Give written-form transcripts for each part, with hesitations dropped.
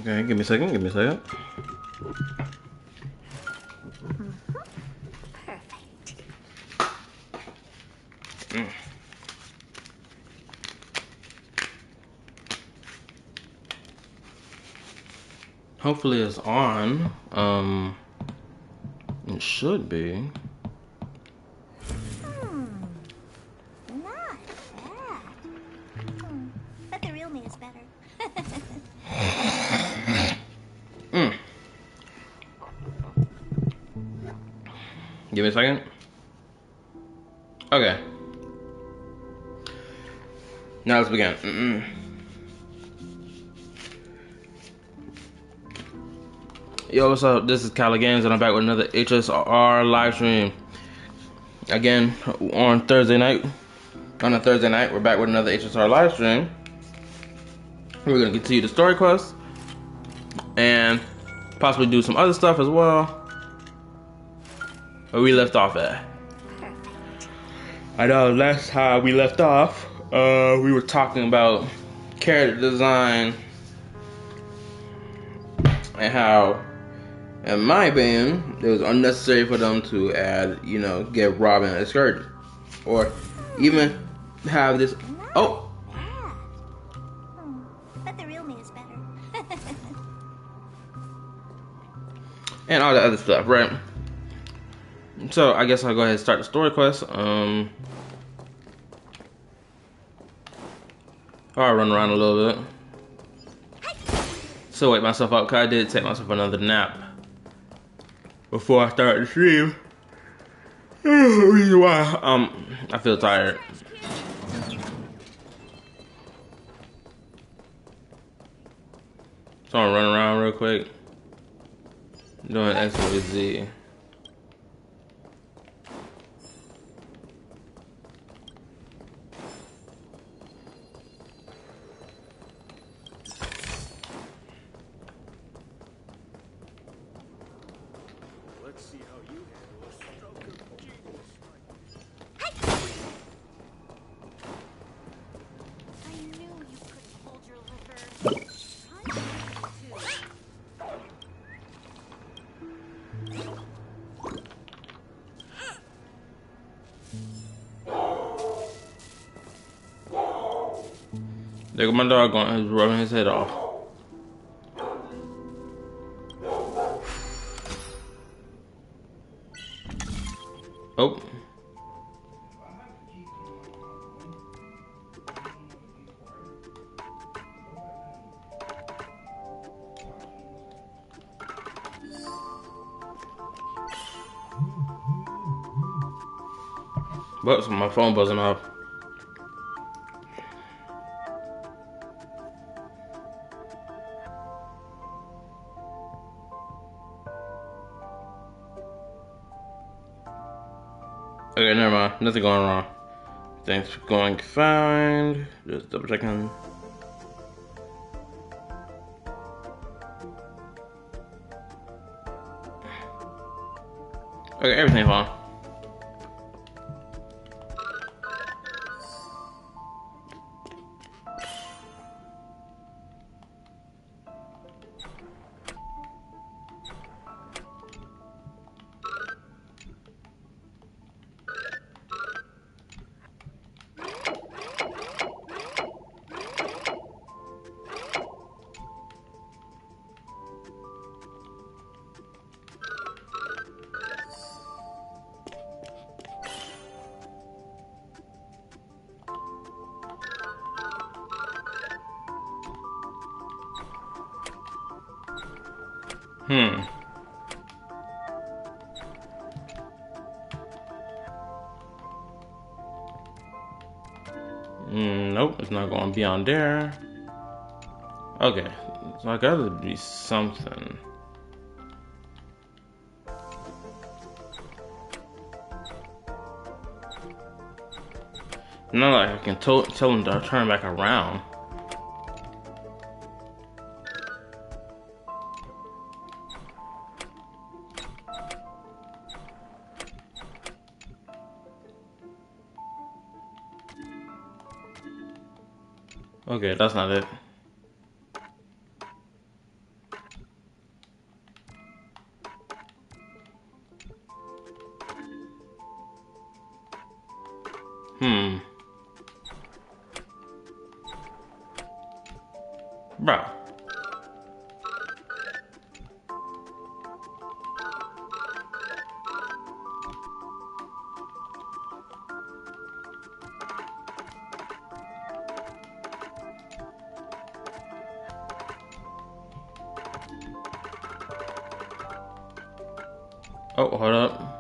Okay, give me a second, give me a second. Perfect. Hopefully it's on. It should be. Not bad. But the real me is better. Give me a second. Okay. Now let's begin. Yo, what's up? This is Kyle Games, and I'm back with another HSR live stream. Again, on Thursday night. On a Thursday night, we're back with another HSR live stream. We're gonna continue the story quest and possibly do some other stuff as well. Where we left off at. I know last time we left off, we were talking about character design and how, in my opinion, it was unnecessary for them to add, get Robin a skirt, or even have this. Oh, But the real me is better. and all the other stuff, right? So I guess I'll go ahead and start the story quest. I'll run around a little bit. So wake myself up, because I did take myself another nap before I started the stream. Reason why I feel tired. So I'm gonna run around real quick, doing X, Y, Z. Let's see how you handle a stroke of genius. I knew you could hold your liquor. There go my dog going, he's rubbing his head off. Oh. Whoops, my phone buzzing off. Okay, never mind. Nothing going wrong. Things going fine. Just double checking. Okay, everything's fine. Nope, it's not going beyond there. Okay, so I gotta be something. Not like I can tell him to turn back around. Okay, that's not it. Hmm. Bro. Oh, hold up.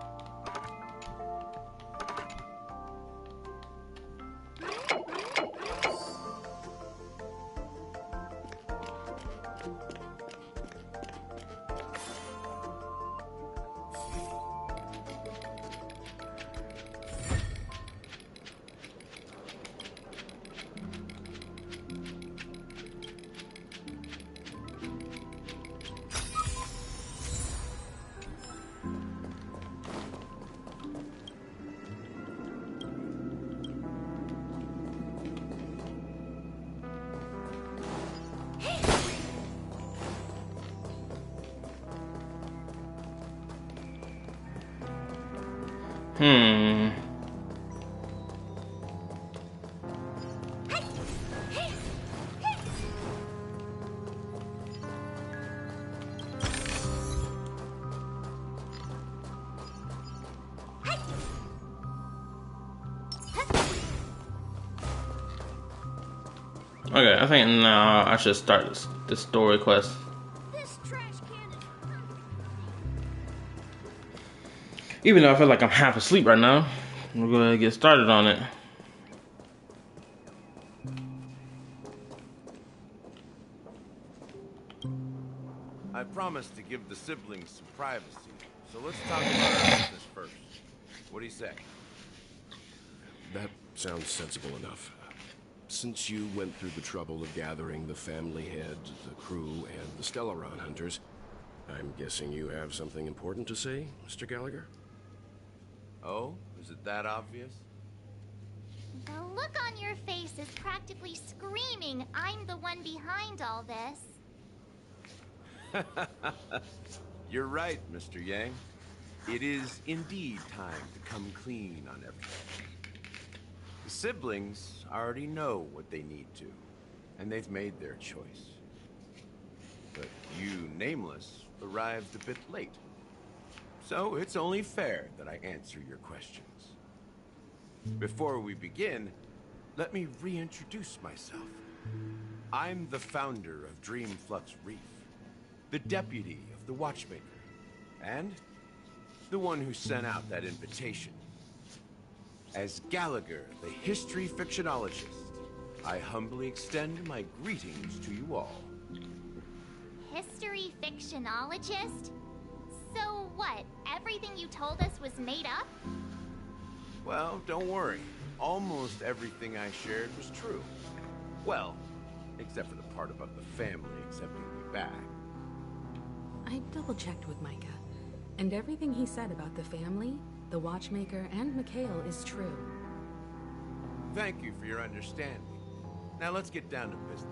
Hmm. Okay, I think now I should start this story quest. This trash can is Even though I feel like I'm half asleep right now, we're gonna get started on it. I promised to give the siblings some privacy, so let's talk about our business first. What do you say? That sounds sensible enough. Since you went through the trouble of gathering the family head, the crew, and the Stellaron hunters, I'm guessing you have something important to say, Mr. Gallagher? Oh, is it that obvious? The look on your face is practically screaming, I'm the one behind all this. You're right, Mr. Yang. It is indeed time to come clean on everything. The siblings already know what they need to, and they've made their choice. But you, Nameless, arrived a bit late. So it's only fair that I answer your questions. Before we begin, let me reintroduce myself. I'm the founder of Dreamflux Reef, the deputy of the Watchmaker, and the one who sent out that invitation. As Gallagher, the history fictionologist, I humbly extend my greetings to you all. History fictionologist? So what, everything you told us was made up? Well, don't worry. Almost everything I shared was true. Well, except for the part about the family accepting me back. I double-checked with Micah, and everything he said about the family, the Watchmaker, and Mikhail is true. Thank you for your understanding. Now let's get down to business.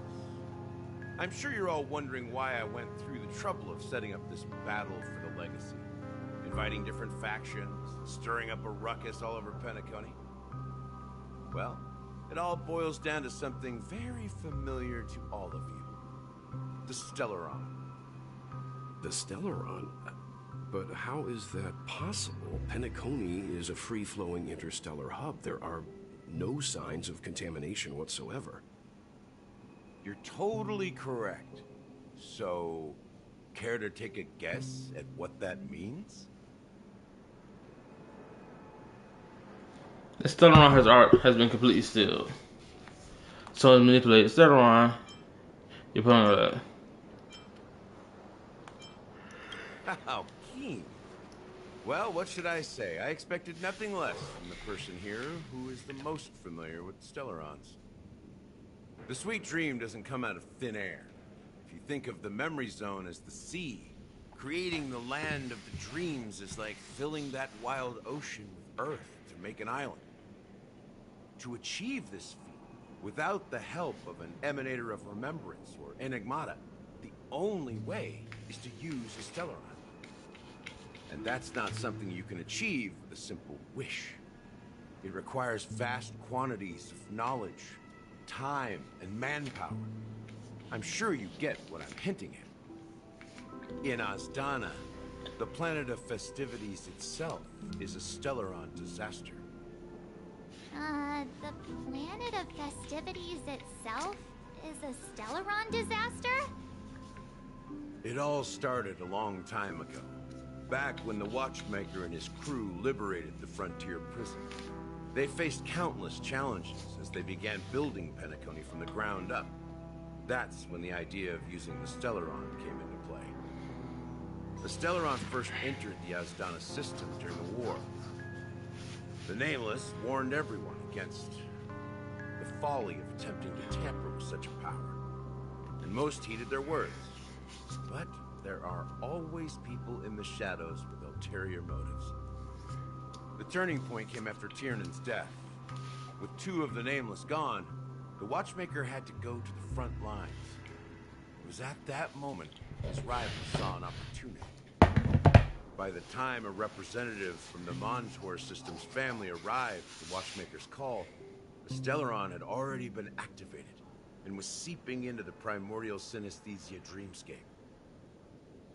I'm sure you're all wondering why I went through the trouble of setting up this battle for the legacy. Inviting different factions, stirring up a ruckus all over Penacony. Well, it all boils down to something very familiar to all of you. The Stellaron. The Stellaron? But how is that possible? Penacony is a free-flowing interstellar hub. There are no signs of contamination whatsoever. You're totally correct. So, care to take a guess at what that means? The Stellaron has been completely stilled. So to manipulate the Stellaron, you put on that. How keen. Well, what should I say? I expected nothing less from the person here who is the most familiar with Stellarons. The sweet dream doesn't come out of thin air. If you think of the memory zone as the sea, creating the land of the dreams is like filling that wild ocean with earth to make an island. To achieve this feat, without the help of an emanator of remembrance or enigmata, the only way is to use a Stellaron. And that's not something you can achieve with a simple wish. It requires vast quantities of knowledge, time, and manpower. I'm sure you get what I'm hinting at. In Azdana, the planet of festivities itself is a Stellaron disaster. The planet of festivities itself is a Stellaron disaster? It all started a long time ago, back when the Watchmaker and his crew liberated the frontier prison. They faced countless challenges as they began building Penacony from the ground up. That's when the idea of using the Stellaron came into play. The Stellaron first entered the Azdana system during the war. The Nameless warned everyone against the folly of attempting to tamper with such a power, and most heeded their words. But there are always people in the shadows with ulterior motives. The turning point came after Tiernan's death. With two of the Nameless gone, the Watchmaker had to go to the front lines. It was at that moment his rival saw an opportunity. By the time a representative from the Montour Systems family arrived at the Watchmaker's call, the Stellaron had already been activated and was seeping into the primordial synesthesia dreamscape.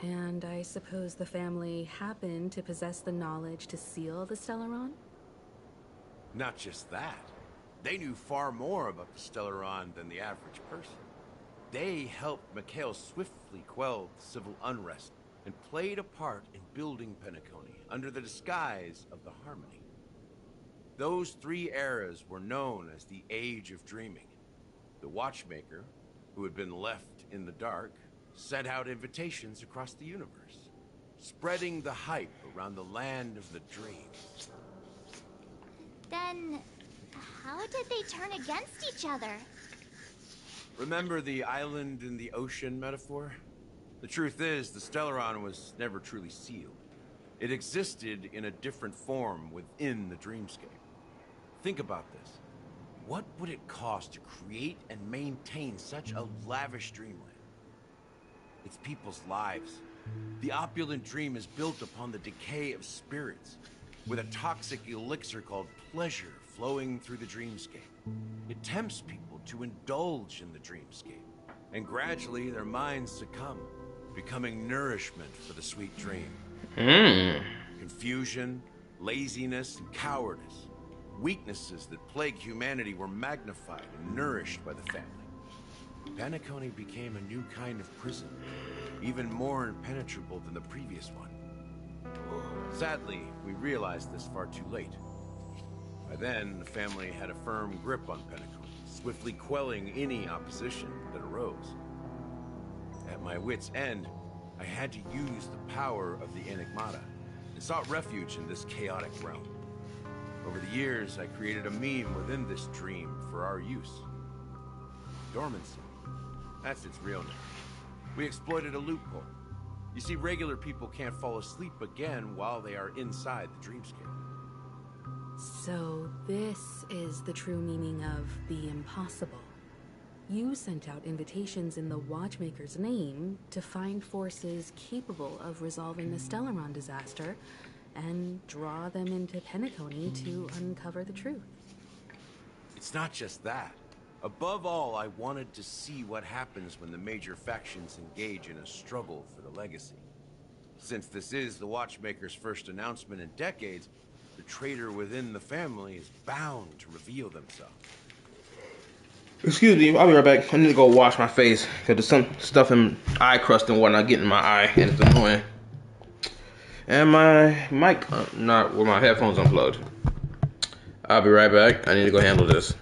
And I suppose the family happened to possess the knowledge to seal the Stellaron? Not just that. They knew far more about the Stellaron than the average person. They helped Mikhail swiftly quell the civil unrest and played a part in building Penacony under the disguise of the Harmony. Those three eras were known as the Age of Dreaming. The Watchmaker, who had been left in the dark, sent out invitations across the universe, spreading the hype around the land of the dreams. Then, how did they turn against each other? Remember the island in the ocean metaphor? The truth is, the Stellaron was never truly sealed. It existed in a different form within the dreamscape. Think about this. What would it cost to create and maintain such a lavish dreamland? It's people's lives. The opulent dream is built upon the decay of spirits, with a toxic elixir called pleasure flowing through the dreamscape. It tempts people to indulge in the dreamscape, and gradually their minds succumb, becoming nourishment for the sweet dream. Confusion, laziness, and cowardice, weaknesses that plague humanity, were magnified and nourished by the family. Penacony became a new kind of prison, even more impenetrable than the previous one. Sadly, we realized this far too late. By then, the family had a firm grip on Penacony, swiftly quelling any opposition that arose. At my wit's end, I had to use the power of the Enigmata and sought refuge in this chaotic realm. Over the years, I created a meme within this dream for our use. Dormancy. That's its real name. We exploited a loophole. You see, regular people can't fall asleep again while they are inside the dreamscape. So this is the true meaning of the impossible. You sent out invitations in the Watchmaker's name to find forces capable of resolving the Stellaron disaster and draw them into Penacony to uncover the truth. It's not just that. Above all, I wanted to see what happens when the major factions engage in a struggle for the legacy. Since this is the Watchmaker's first announcement in decades, the traitor within the family is bound to reveal themselves. Excuse me, I'll be right back. I need to go wash my face because there's some stuff in eye crust and whatnot getting in my eye, and it's annoying. And my mic, not with my headphones unplugged. I'll be right back. I need to go handle this.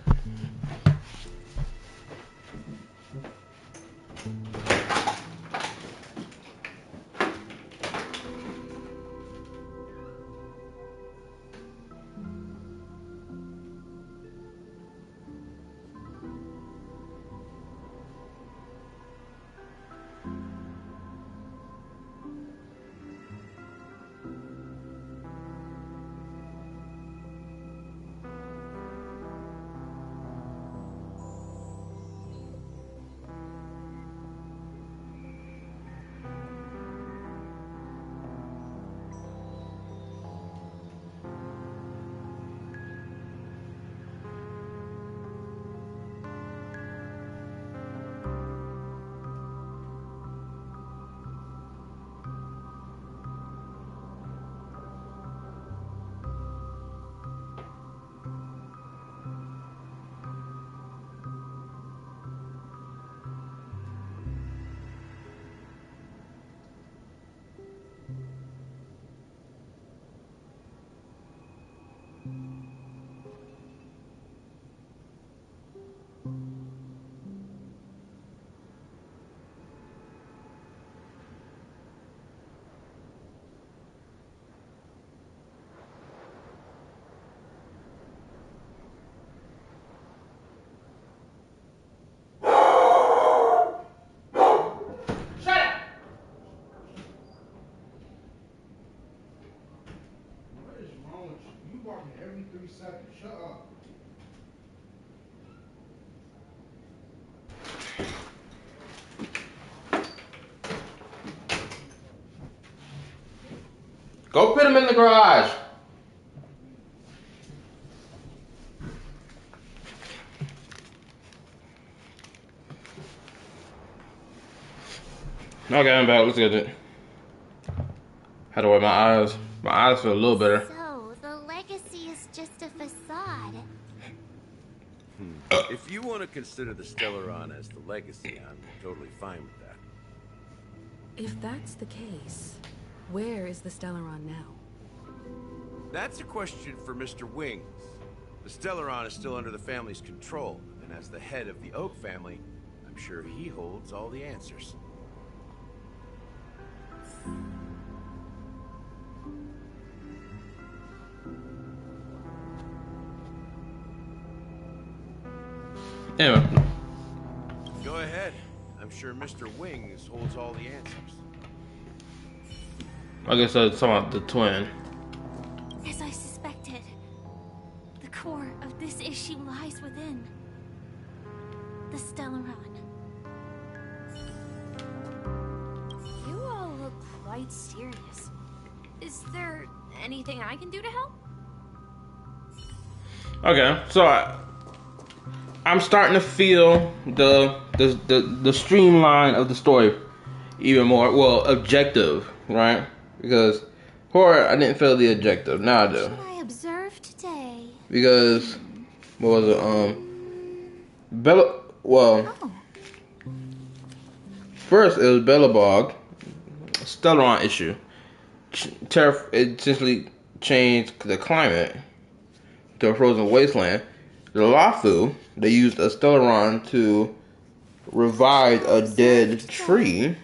barking every 3 seconds. Shut up. Go put him in the garage. Okay, I'm back. Let's get it. How do I wear my eyes? My eyes feel a little better. So, the legacy is just a facade. If you want to consider the Stellaron as the legacy, I'm totally fine with that. If that's the case, where is the Stellaron now? That's a question for Mr. Wings. The Stellaron is still under the family's control, and as the head of the Oak family, I'm sure he holds all the answers. Anyway. Go ahead. I'm sure Mr. Wings holds all the answers. I guess I was talking about the twin. As I suspected, the core of this issue lies within the Stellaron. You all look quite serious. Is there anything I can do to help? Okay, so I'm starting to feel the streamline of the story even more. Well, objective, right? Because horror, I didn't feel the objective. Now I do. What should I observe today? Because what was it? Bella. Well, Oh, first it was Bellabog, Stellaron issue. It essentially changed the climate to a frozen wasteland. The Lafu, they used a Stellaron to revive a dead tree,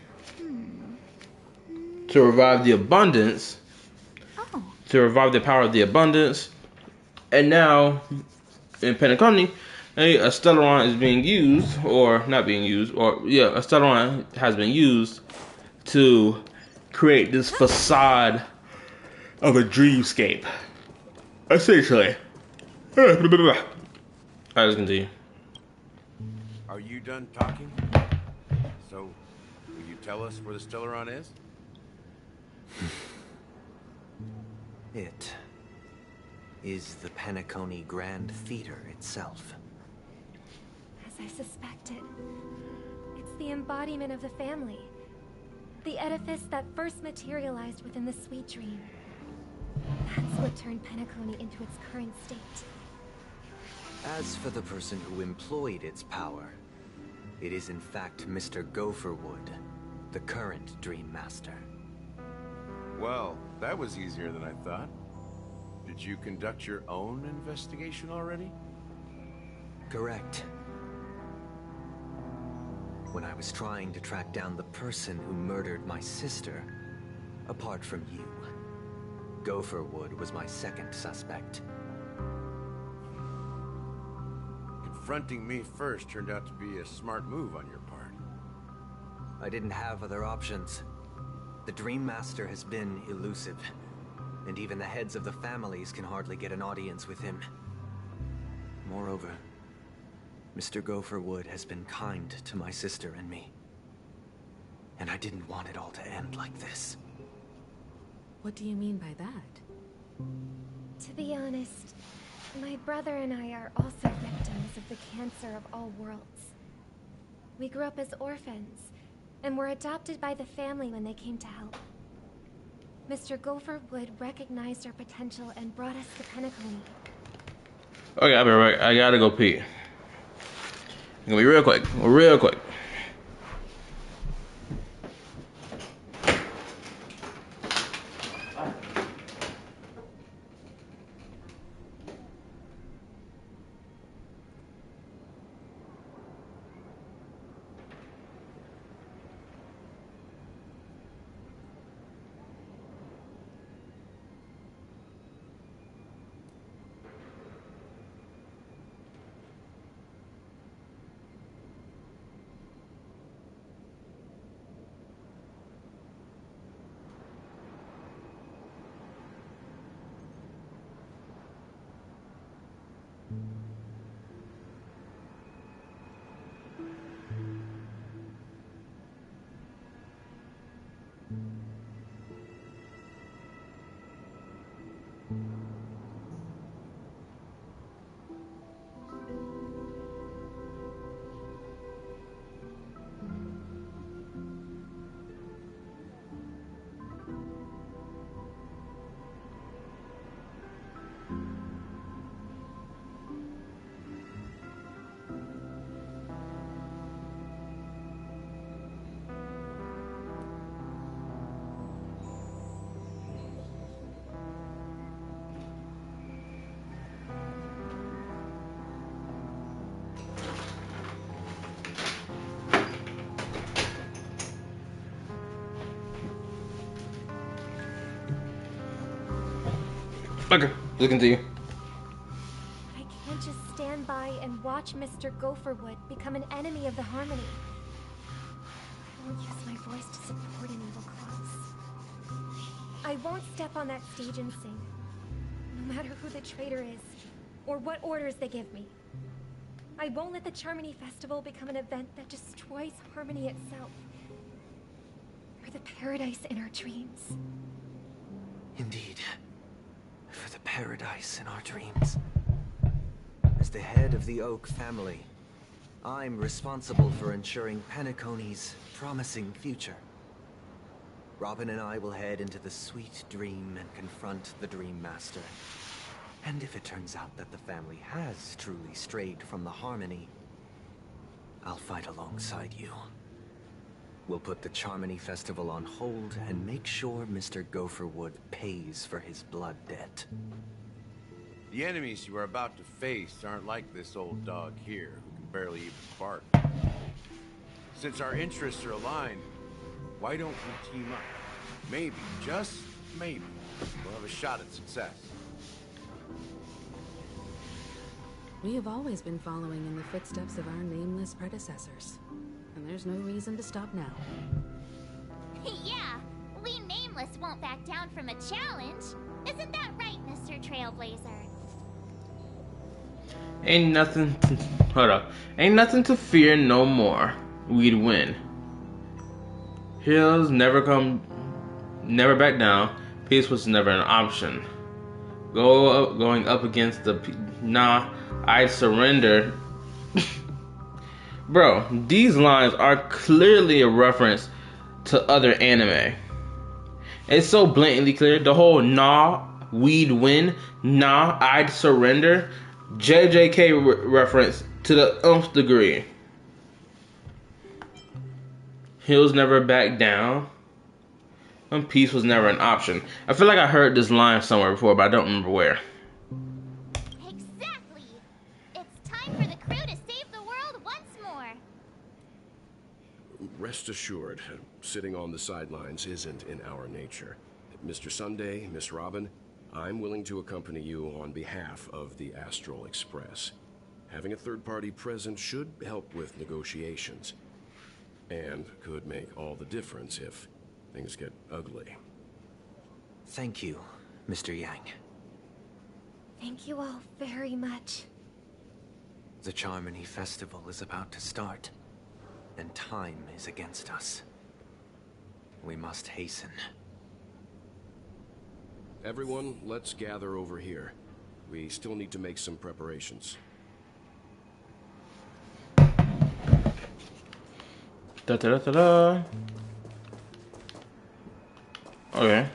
to revive the abundance, oh. to revive the power of the abundance. And now, in Penacony, a Stellaron is being used, or not being used, or yeah, a Stellaron has been used to create this facade of a dreamscape. Essentially. Alright, let's continue. Are you done talking? So, will you tell us where the Stellaron is? It is the Penacony Grand Theater itself. As I suspected, it's the embodiment of the family. The edifice that first materialized within the Sweet Dream. That's what turned Penacony into its current state. As for the person who employed its power, it is in fact Mr. Gopherwood, the current Dream Master. Well, that was easier than I thought. Did you conduct your own investigation already? Correct. When I was trying to track down the person who murdered my sister, apart from you, Gopherwood was my second suspect. Confronting me first turned out to be a smart move on your part. I didn't have other options. The Dream Master has been elusive, and even the heads of the families can hardly get an audience with him. Moreover, Mr. Gopherwood has been kind to my sister and me. And I didn't want it all to end like this. What do you mean by that? To be honest, my brother and I are also victims of the cancer of all worlds. We grew up as orphans, and were adopted by the family when they came to help. Mr. Gopherwood recognized our potential and brought us to Penacony. Okay, I'll be right. I gotta go pee. It's gonna be real quick. Real quick. Okay, let's continue. I can't just stand by and watch Mr. Gopherwood become an enemy of the Harmony. I won't use my voice to support an evil cause. I won't step on that stage and sing, no matter who the traitor is, or what orders they give me. I won't let the Charmony Festival become an event that destroys Harmony itself, or the paradise in our dreams. Indeed. For the paradise in our dreams. As the head of the Oak family, I'm responsible for ensuring Penacony's promising future. Robin and I will head into the sweet dream and confront the Dream Master. And if it turns out that the family has truly strayed from the Harmony, I'll fight alongside you. We'll put the Charmony Festival on hold and make sure Mr. Gopherwood pays for his blood debt. The enemies you are about to face aren't like this old dog here, who can barely even bark. Since our interests are aligned, why don't we team up? Maybe, just maybe, we'll have a shot at success. We have always been following in the footsteps of our nameless predecessors, and there's no reason to stop now. Yeah, we Nameless won't back down from a challenge. Isn't that right, Mr. Trailblazer? Ain't nothing to, hold up. Ain't nothing to fear no more. We'd win. Hills never back down. Peace was never an option. Going up against the nah, I surrender. Bro, these lines are clearly a reference to other anime. It's so blatantly clear. The whole nah, we'd win, nah, I'd surrender. JJK reference to the nth degree. Hills never back down. And peace was never an option. I feel like I heard this line somewhere before, but I don't remember where. Exactly. It's time for the crew to save the world once more. Rest assured, sitting on the sidelines isn't in our nature. Mr. Sunday, Miss Robin, I'm willing to accompany you on behalf of the Astral Express. Having a third party present should help with negotiations, and could make all the difference if things get ugly. Thank you, Mr. Yang. Thank you all very much. The Charmony Festival is about to start, and time is against us. We must hasten. Everyone, let's gather over here. We still need to make some preparations. Da da da da da. Okay.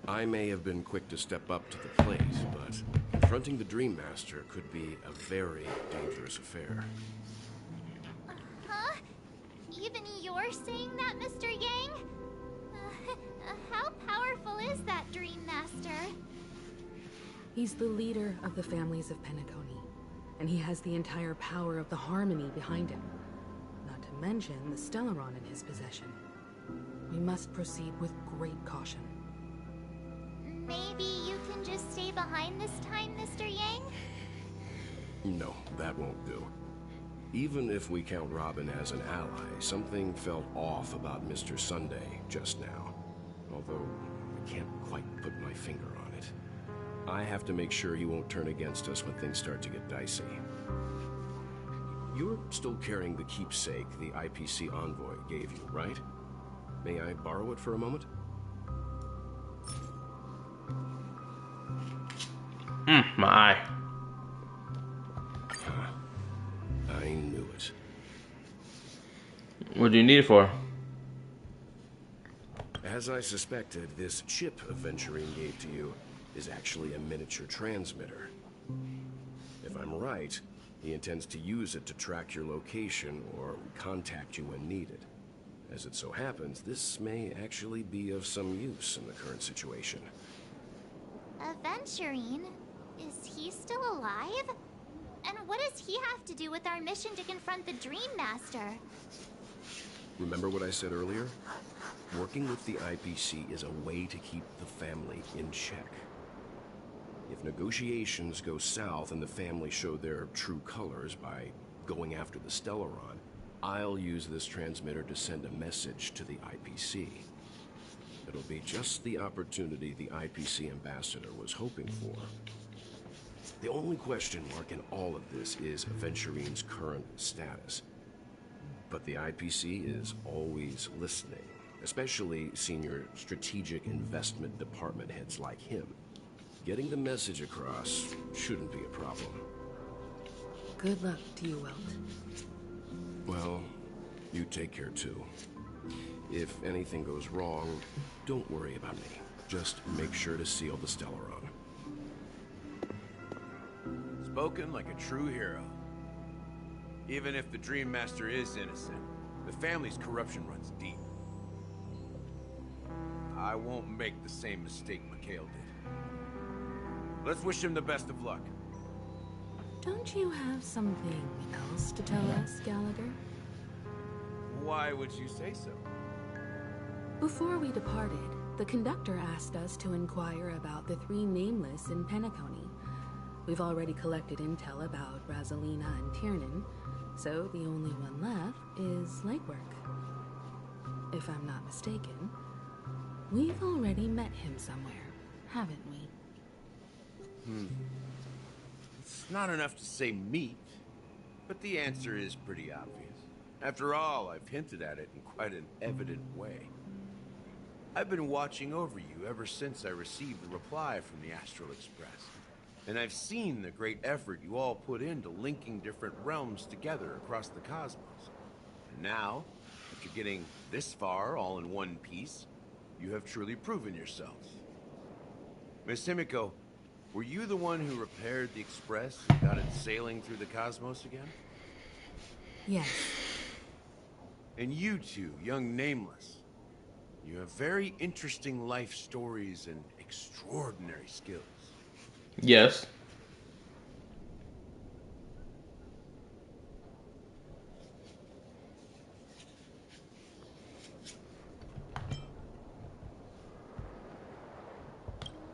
I may have been quick to step up to the plate, but confronting the Dream Master could be a very dangerous affair. Huh? Even you're saying that, Mr. Yang? How powerful is that Dream Master? He's the leader of the families of Penacony, and he has the entire power of the Harmony behind him. Not to mention the Stellaron in his possession. We must proceed with great caution. Maybe you can just stay behind this time, Mr. Yang? No, that won't do. Even if we count Robin as an ally, something felt off about Mr. Sunday just now. Although, I can't quite put my finger on it. I have to make sure he won't turn against us when things start to get dicey. You're still carrying the keepsake the IPC envoy gave you, right? May I borrow it for a moment? My eye. I knew it. What do you need it for? As I suspected, this chip Aventurine gave to you is actually a miniature transmitter. If I'm right, he intends to use it to track your location or contact you when needed. As it so happens, this may actually be of some use in the current situation. Aventurine? Is he still alive? And what does he have to do with our mission to confront the Dream Master? Remember what I said earlier? Working with the IPC is a way to keep the family in check. If negotiations go south and the family show their true colors by going after the Stellaron, I'll use this transmitter to send a message to the IPC. It'll be just the opportunity the IPC ambassador was hoping for. The only question mark in all of this is Aventurine's current status. But the IPC is always listening, especially senior strategic investment department heads like him. Getting the message across shouldn't be a problem. Good luck to you, Welt. Well, you take care too. If anything goes wrong, don't worry about me. Just make sure to seal the Stellaron. Spoken like a true hero. Even if the Dream Master is innocent, the family's corruption runs deep. I won't make the same mistake Mikhail did. Let's wish him the best of luck. Don't you have something else to tell us, Gallagher? Why would you say so? Before we departed, the conductor asked us to inquire about the 3 nameless in Penacony. We've already collected intel about Rosalina and Tiernan, so the only one left is legwork. If I'm not mistaken, we've already met him somewhere, haven't we? It's not enough to say meet, but the answer is pretty obvious. After all, I've hinted at it in quite an evident way. I've been watching over you ever since I received the reply from the Astral Express. And I've seen the great effort you all put into linking different realms together across the cosmos. And now, after getting this far all in one piece, you have truly proven yourselves. Miss Himiko, were you the one who repaired the Express and got it sailing through the cosmos again? Yes. And you two, young Nameless, you have very interesting life stories and extraordinary skills. Yes.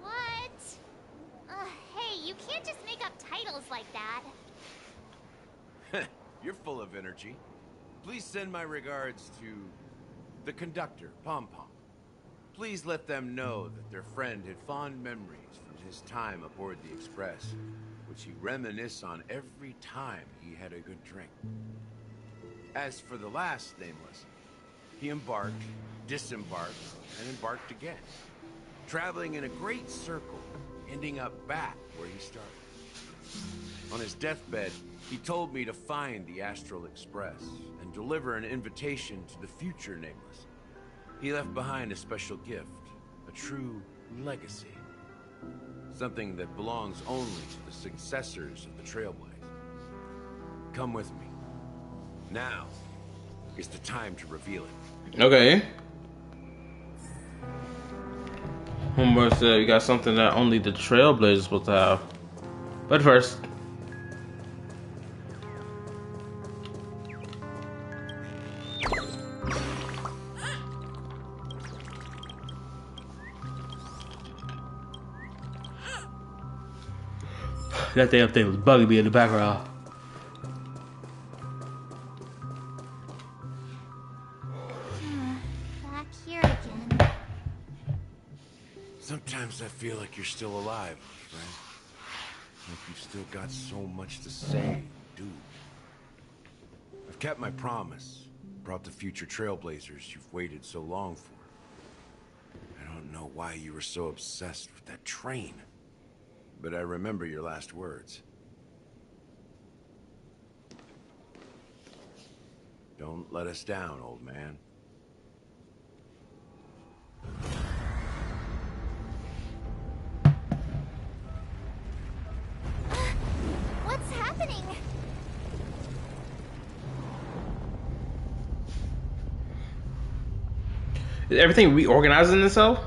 What? Hey, you can't just make up titles like that. You're full of energy. Please send my regards to the conductor, Pom Pom. Please let them know that their friend had fond memories from his time aboard the Express, which he reminisced on every time he had a good drink. As for the last Nameless, he embarked, disembarked, and embarked again, traveling in a great circle, ending up back where he started. On his deathbed, he told me to find the Astral Express and deliver an invitation to the future Nameless. He left behind a special gift, a true legacy. Something that belongs only to the successors of the Trailblaze. Come with me. Now is the time to reveal it. Okay. Homeboy said we got something that only the Trailblazers is supposed to have. But first, that damn thing was bugging me in the background. Back here again. Sometimes I feel like you're still alive, friend. Like you've still got so much to say and do. I've kept my promise. Brought the future Trailblazers you've waited so long for. I don't know why you were so obsessed with that train. But I remember your last words. Don't let us down, old man. What's happening? Is everything reorganizing itself?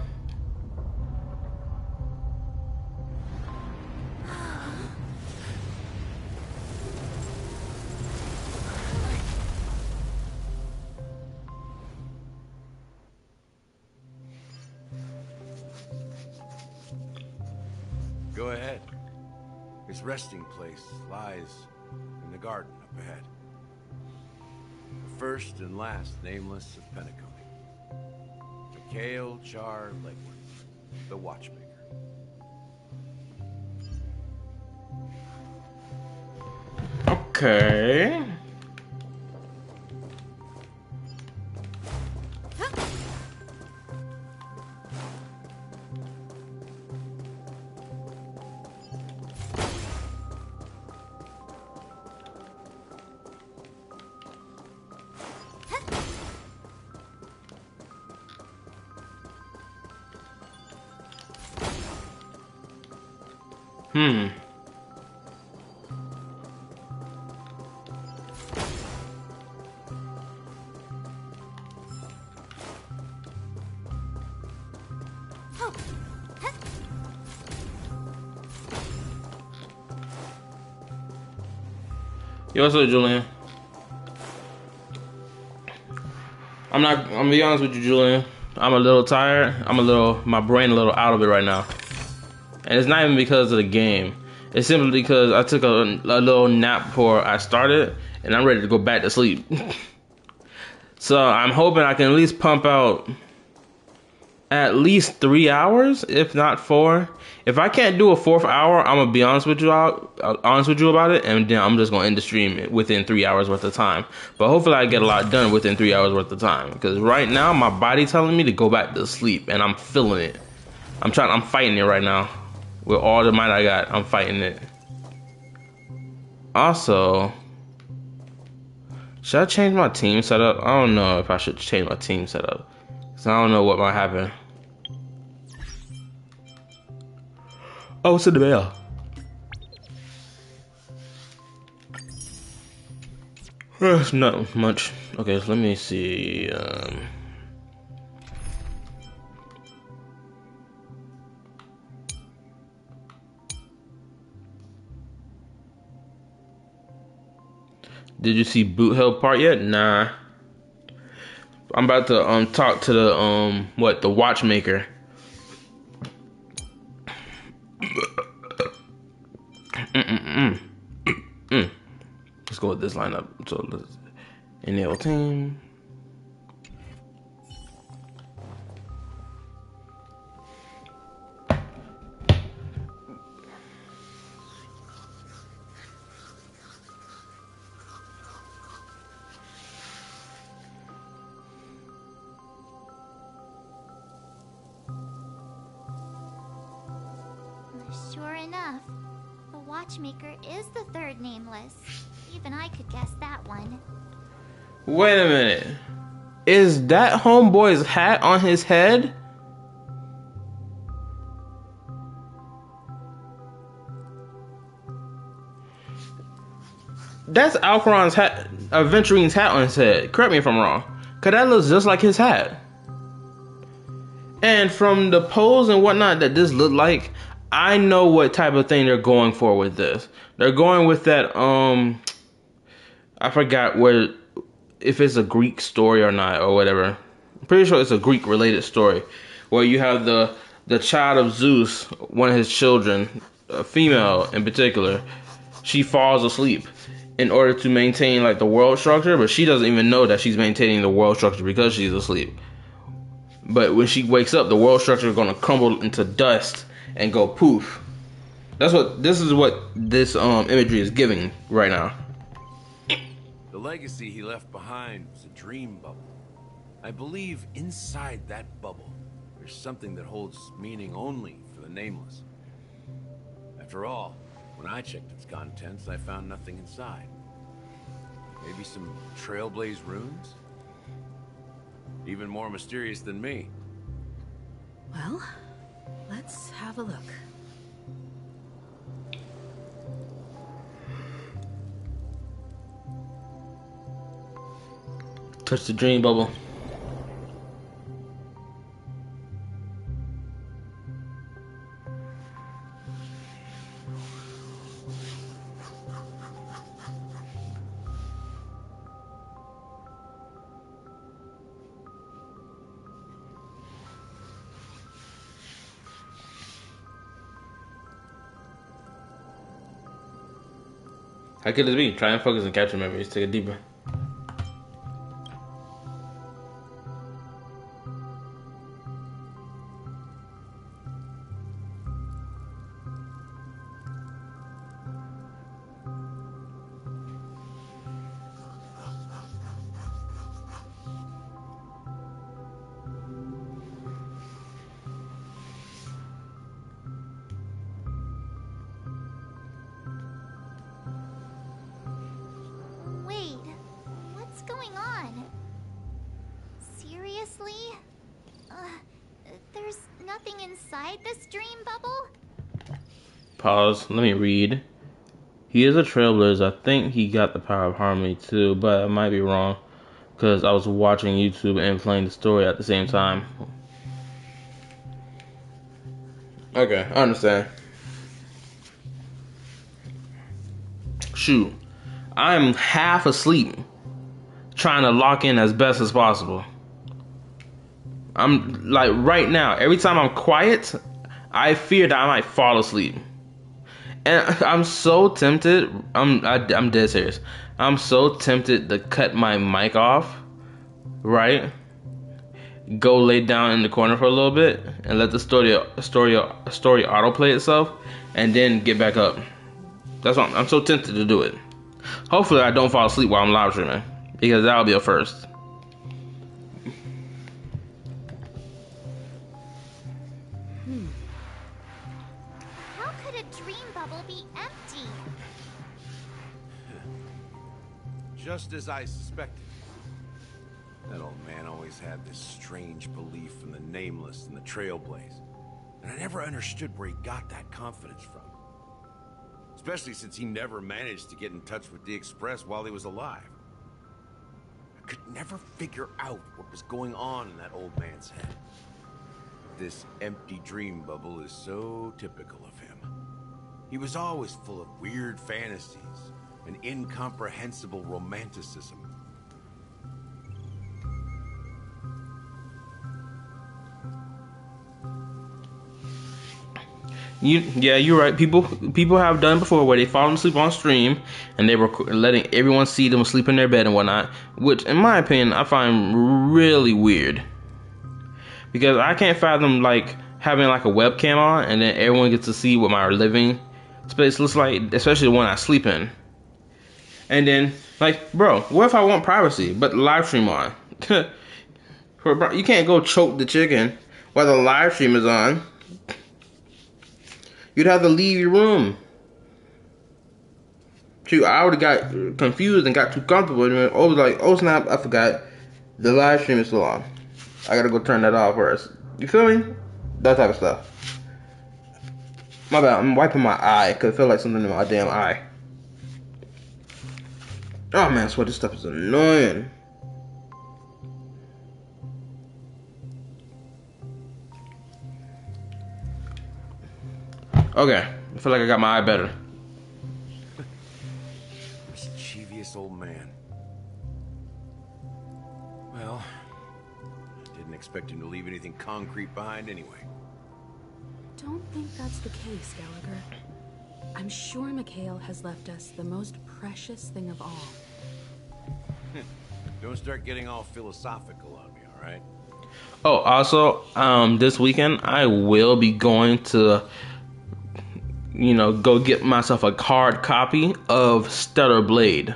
Go ahead. His resting place lies in the garden up ahead. The first and last nameless of Penacony. Mikhail Char Legwood, the Watchmaker. Okay. Hmm. Yo, what's up, Julian? I'm gonna be honest with you, Julian. I'm a little tired. My brain a little out of it right now. And it's not even because of the game. It's simply because I took a little nap before I started, and I'm ready to go back to sleep. So I'm hoping I can at least pump out at least 3 hours, if not 4. If I can't do a 4th hour, I'm gonna be honest with you about it, and then I'm just gonna end the stream within 3 hours worth of time. But hopefully I get a lot done within 3 hours worth of time, because right now my body telling me to go back to sleep, and I'm feeling it. I'm fighting it right now with all the might I got. I'm fighting it. Also, should I change my team setup? I don't know if I should change my team setup, because I don't know what might happen. Oh, it's in the mail. It's not much. Okay, so let me see. Did you see Boot Hill part yet? Nah. I'm about to talk to the the watchmaker. Let's go with this lineup. So let's enable team. Sure enough, the Watchmaker is the third nameless. Even I could guess that one. Wait a minute. Is that homeboy's hat on his head? That's Alcaron's hat, Aventurine's hat on his head. Correct me if I'm wrong. Cause that looks just like his hat. And from the pose and whatnot that this looked like, I know what type of thing they're going for with this. They're going with that, I forgot if it's a Greek story or not, or whatever. I'm pretty sure it's a Greek related story, where you have the child of Zeus, one of his children, a female in particular. She falls asleep in order to maintain like the world structure, but she doesn't even know that she's maintaining the world structure because she's asleep. But when she wakes up, the world structure is gonna crumble into dust and go poof. This is what this imagery is giving right now. The legacy he left behind was a dream bubble. I believe inside that bubble, there's something that holds meaning only for the nameless. After all, when I checked its contents, I found nothing inside. Maybe some trailblaze runes? Even more mysterious than me. Well, let's have a look. Touch the dream bubble. How could it be? Try and focus and capture memories. Take a deep breath. Wait, what's going on? Seriously? There's nothing inside this dream bubble? Pause. Let me read. He is a trailblazer. I think he got the power of harmony too, but I might be wrong because I was watching YouTube and playing the story at the same time. Okay, I understand. Shoot, I'm half asleep trying to lock in as best as possible. I'm like right now, every time I'm quiet, I fear that I might fall asleep. And I'm so tempted. I'm dead serious. I'm so tempted to cut my mic off, right? Go lay down in the corner for a little bit and let the story autoplay itself, and then get back up. That's what I'm so tempted to do it. Hopefully, I don't fall asleep while I'm live streaming, because that'll be a first. How could a dream bubble be empty? Just as I suspected. That old man always had this strange belief in the nameless and the trailblaze. And I never understood where he got that confidence from. Especially since he never managed to get in touch with the Express while he was alive. I could never figure out what was going on in that old man's head. This empty dream bubble is so typical of him. He was always full of weird fantasies and incomprehensible romanticism. Yeah, you're right. People have done before where they fallen asleep on stream and they were letting everyone see them sleep in their bed and whatnot, which, in my opinion, I find really weird. Because I can't fathom like having like a webcam on and then everyone gets to see what my living space looks like, especially the one I sleep in. And then, like, bro, what if I want privacy but live stream on? You can't go choke the chicken while the live stream is on. You'd have to leave your room. Shoot, I would have got confused and got too comfortable. And I was like, oh snap, I forgot. The live stream is still on. I gotta go turn that off first. You feel me? That type of stuff. My bad, I'm wiping my eye because I feel like something in my damn eye. Oh man, I swear this stuff is annoying. Okay, I feel like I got my eye better. Mischievous old man. Well, didn't expect him to leave anything concrete behind anyway. Don't think that's the case, Gallagher. I'm sure Mikhail has left us the most precious thing of all. Don't start getting all philosophical on me, all right? Oh, also, this weekend I will be going to, go get myself a hard copy of Stellar Blade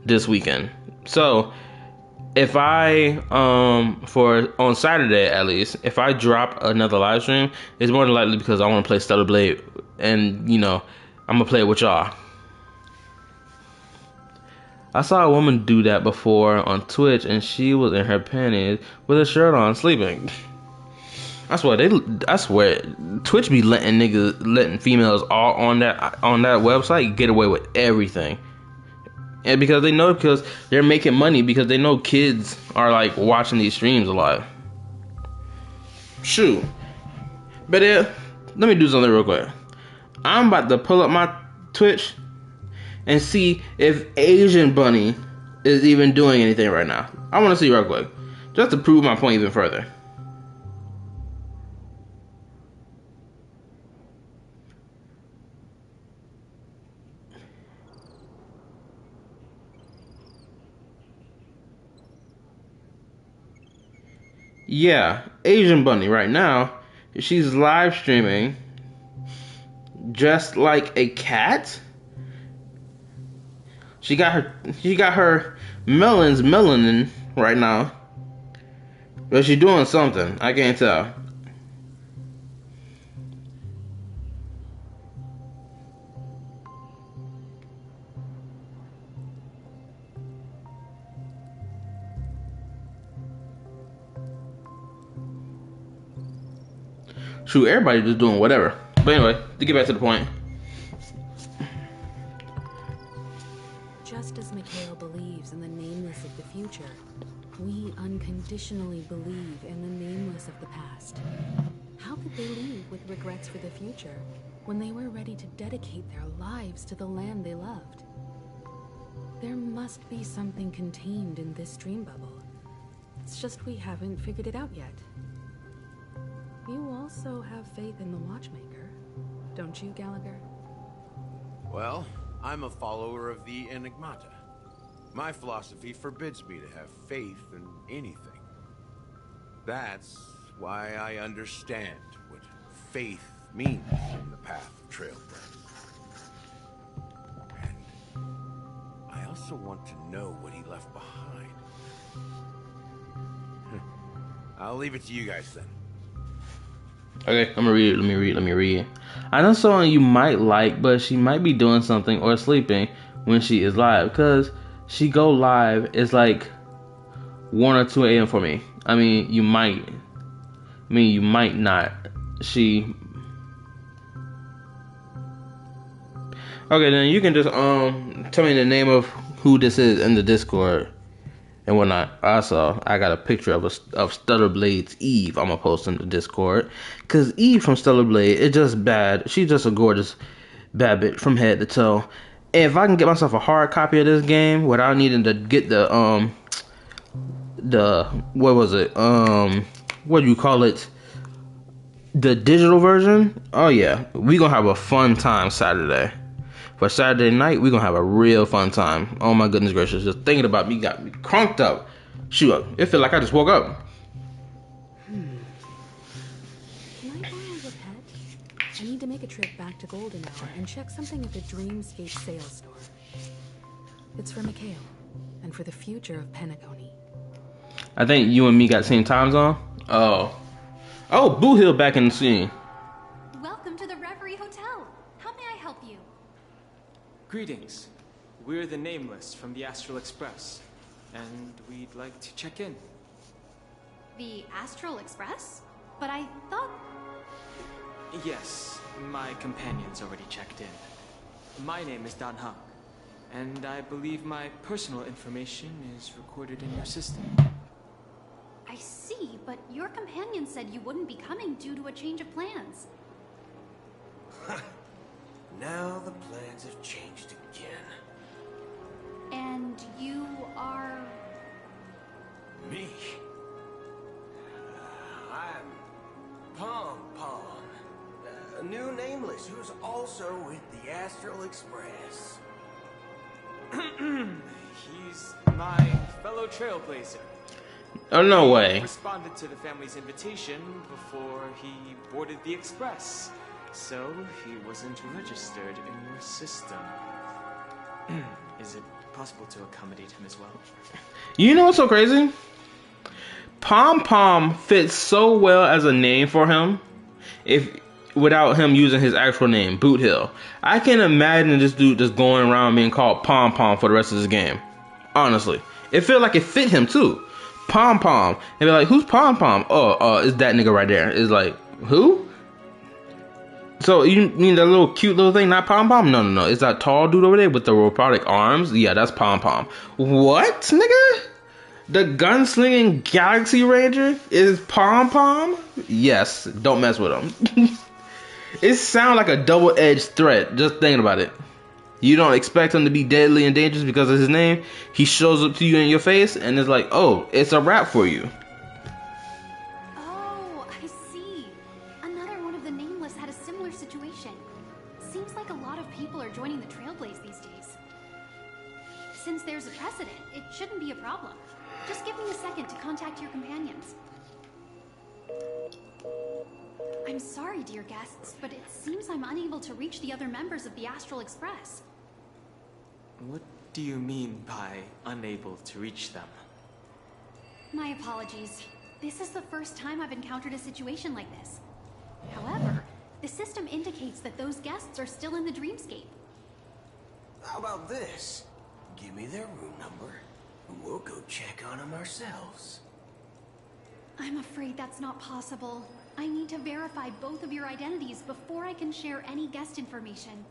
this weekend. So, if I, on Saturday at least, if I drop another live stream, it's more than likely because I want to play Stellar Blade, and, I'm going to play it with y'all. I saw a woman do that before on Twitch, and she was in her panties with a shirt on, sleeping. I swear, Twitch be letting females all on that website get away with everything, and because they're making money because they know kids are like watching these streams a lot. Shoot, but let me do something real quick. I'm about to pull up my Twitch and see if Asian Bunny is even doing anything right now. I want to see real quick, just to prove my point even further. Yeah, Asian Bunny right now, she's live streaming dressed like a cat. She got her melons melanin right now. But she's doing something. I can't tell. Shoot, everybody's just doing whatever. But anyway, to get back to the point. Just as Mikhail believes in the nameless of the future, we unconditionally believe in the nameless of the past. How could they leave with regrets for the future when they were ready to dedicate their lives to the land they loved? There must be something contained in this dream bubble. It's just we haven't figured it out yet. You also have faith in the Watchmaker, don't you, Gallagher? Well, I'm a follower of the Enigmata. My philosophy forbids me to have faith in anything. That's why I understand what faith means in the path of Trailblaze. And I also want to know what he left behind. I'll leave it to you guys then. Okay, I'm gonna read it. Let me read. I know someone you might like, but she might be doing something or sleeping when she is live. Cause she go live, it's like 1 or 2 a.m. for me. I mean, you might not. Okay, then you can just tell me the name of who this is in the Discord and whatnot. Also, I got a picture of Stellar Blade's Eve. I'm gonna post in the Discord, cause Eve from Stellar Blade is just bad. She's just a gorgeous bad bitch from head to toe. And if I can get myself a hard copy of this game without needing to get the what was it? What do you call it? The digital version? Oh yeah, we gonna have a fun time Saturday. For Saturday night, we gonna have a real fun time. Oh my goodness gracious, just thinking about me got me crunked up. Shoot, it feel like I just woke up. Can I borrow your pet? I need to make a trip back to Golden Hour and check something at the Dreamscape sales store. It's for Mikhail, and for the future of Penacony. I think you and me got same time zone. Oh, Boo Hill back in the scene. Welcome to the Reverie Hotel. How may I help you? Greetings. We're the Nameless from the Astral Express, and we'd like to check in. The Astral Express? But I thought... Yes, my companion's already checked in. My name is Dan Hak, and I believe my personal information is recorded in your system. I see, but your companion said you wouldn't be coming due to a change of plans. Now the plans have changed again. And you are... Me? I'm Pom Pom, a new Nameless who's also with the Astral Express. He's my fellow trailblazer. Oh no way. He responded to the family's invitation before he boarded the express, so he wasn't registered in your system. Is it possible to accommodate him as well? You know what's so crazy? Pom Pom fits so well as a name for him, without him using his actual name, Boot Hill. I can't imagine this dude just going around being called Pom Pom for the rest of this game. Honestly, it felt like it fit him too. Pom Pom, and be like, "Who's Pom Pom?" Oh, it's that nigga right there. It's like, who? So you mean that little cute little thing, not Pom Pom? No. It's that tall dude over there with the robotic arms. Yeah, that's Pom Pom. What, nigga? The gunslinging Galaxy Ranger is Pom Pom? Yes, don't mess with him. It sounds like a double-edged threat, just thinking about it. You don't expect him to be deadly and dangerous because of his name. He shows up to you in your face and it's like, oh, it's a wrap for you. Oh, I see. Another one of the Nameless had a similar situation. Seems like a lot of people are joining the Trailblaze these days. Since there's a precedent, it shouldn't be a problem. Just give me a second to contact your companions. I'm sorry, dear guests, but it seems I'm unable to reach the other members of the Astral Express. What do you mean by unable to reach them? My apologies. This is the first time I've encountered a situation like this. However, the system indicates that those guests are still in the dreamscape. How about this? Give me their room number, and we'll go check on them ourselves. I'm afraid that's not possible. I need to verify both of your identities before I can share any guest information.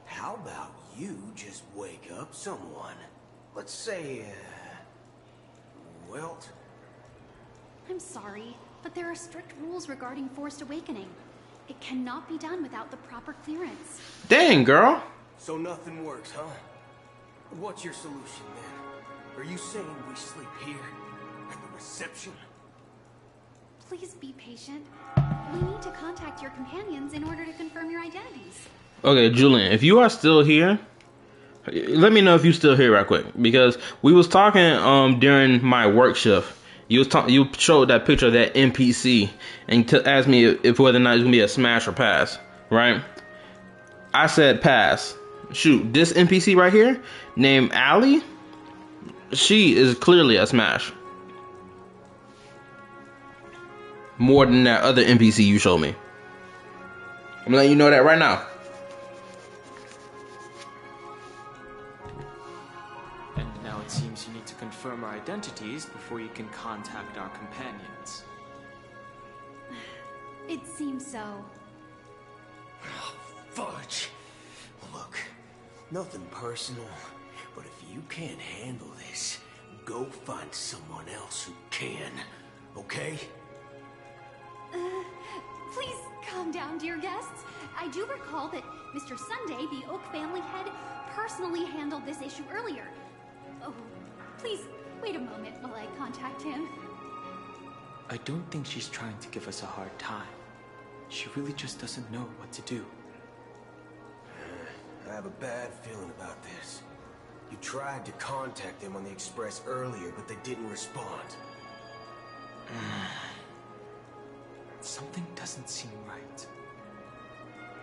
How about you just wake up someone? Let's say, Welt? I'm sorry, but there are strict rules regarding forced awakening. It cannot be done without the proper clearance. Dang, girl. So nothing works, huh? What's your solution then? Are you saying we sleep here? At the reception? Please be patient. We need to contact your companions in order to confirm your identities. Okay, Julian, if you are still here, let me know if you're still here right quick. Because we was talking during my work shift. You showed that picture of that NPC and asked me if whether or not it's gonna be a smash or pass, right? I said pass. Shoot, this NPC right here, named Allie, she is clearly a smash. More than that other NPC you showed me. I'm letting you know that right now. And now it seems you need to confirm our identities before you can contact our companions. It seems so. Oh, fudge. Look, nothing personal, but if you can't handle this, go find someone else who can, okay? Please calm down, dear guests. I do recall that Mr. Sunday, the Oak family head, personally handled this issue earlier. Oh, please wait a moment while I contact him. I don't think she's trying to give us a hard time. She really just doesn't know what to do. I have a bad feeling about this. You tried to contact them on the Express earlier, but they didn't respond. Something doesn't seem right.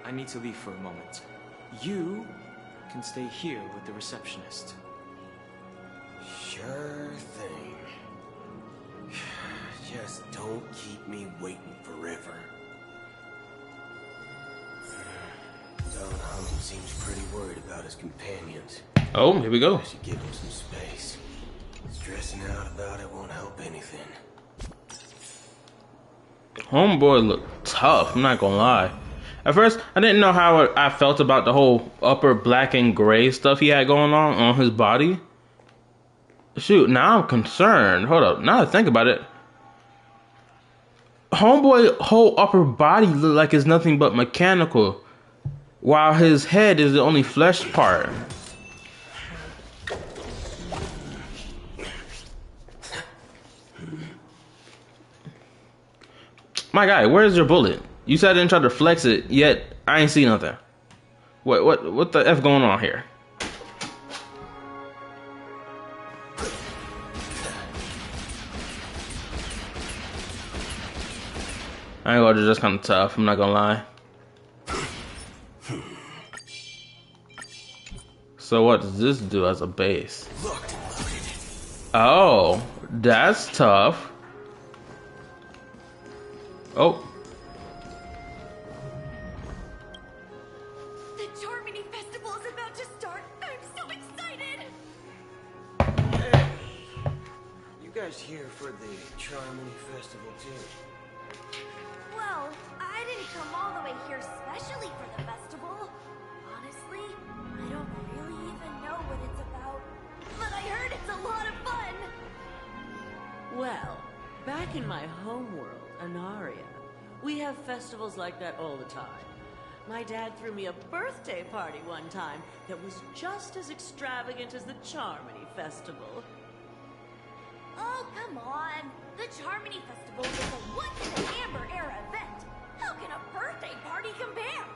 I need to leave for a moment. You can stay here with the receptionist. Sure thing. Just don't keep me waiting forever. Don Hammond seems pretty worried about his companions. Oh, here we go. I should give him some space. Stressing out about it won't help anything. Homeboy looked tough, I'm not gonna lie. At first, I didn't know how I felt about the whole upper black and gray stuff he had going on his body. Shoot, now I'm concerned. Hold up, now that I think about it. Homeboy whole upper body look like it's nothing but mechanical, while his head is the only flesh part. My guy, where's your bullet? You said I didn't try to flex it, yet I ain't see nothing. What the F going on here? I ain't gonna just kind of tough, I'm not gonna lie. So what does this do as a base? Oh, that's tough. Oh. The Charmony Festival is about to start. I'm so excited. Hey, you guys here for the Charmony Festival too? Well, I didn't come all the way here specially for the festival. Honestly, I don't really even know what it's about. But I heard it's a lot of fun. Well, back in my homeworld, Anaria, we have festivals like that all the time. My dad threw me a birthday party one time that was just as extravagant as the Charmony Festival. Oh, come on. The Charmony Festival is a once-in-a-Amber era event. How can a birthday party compare?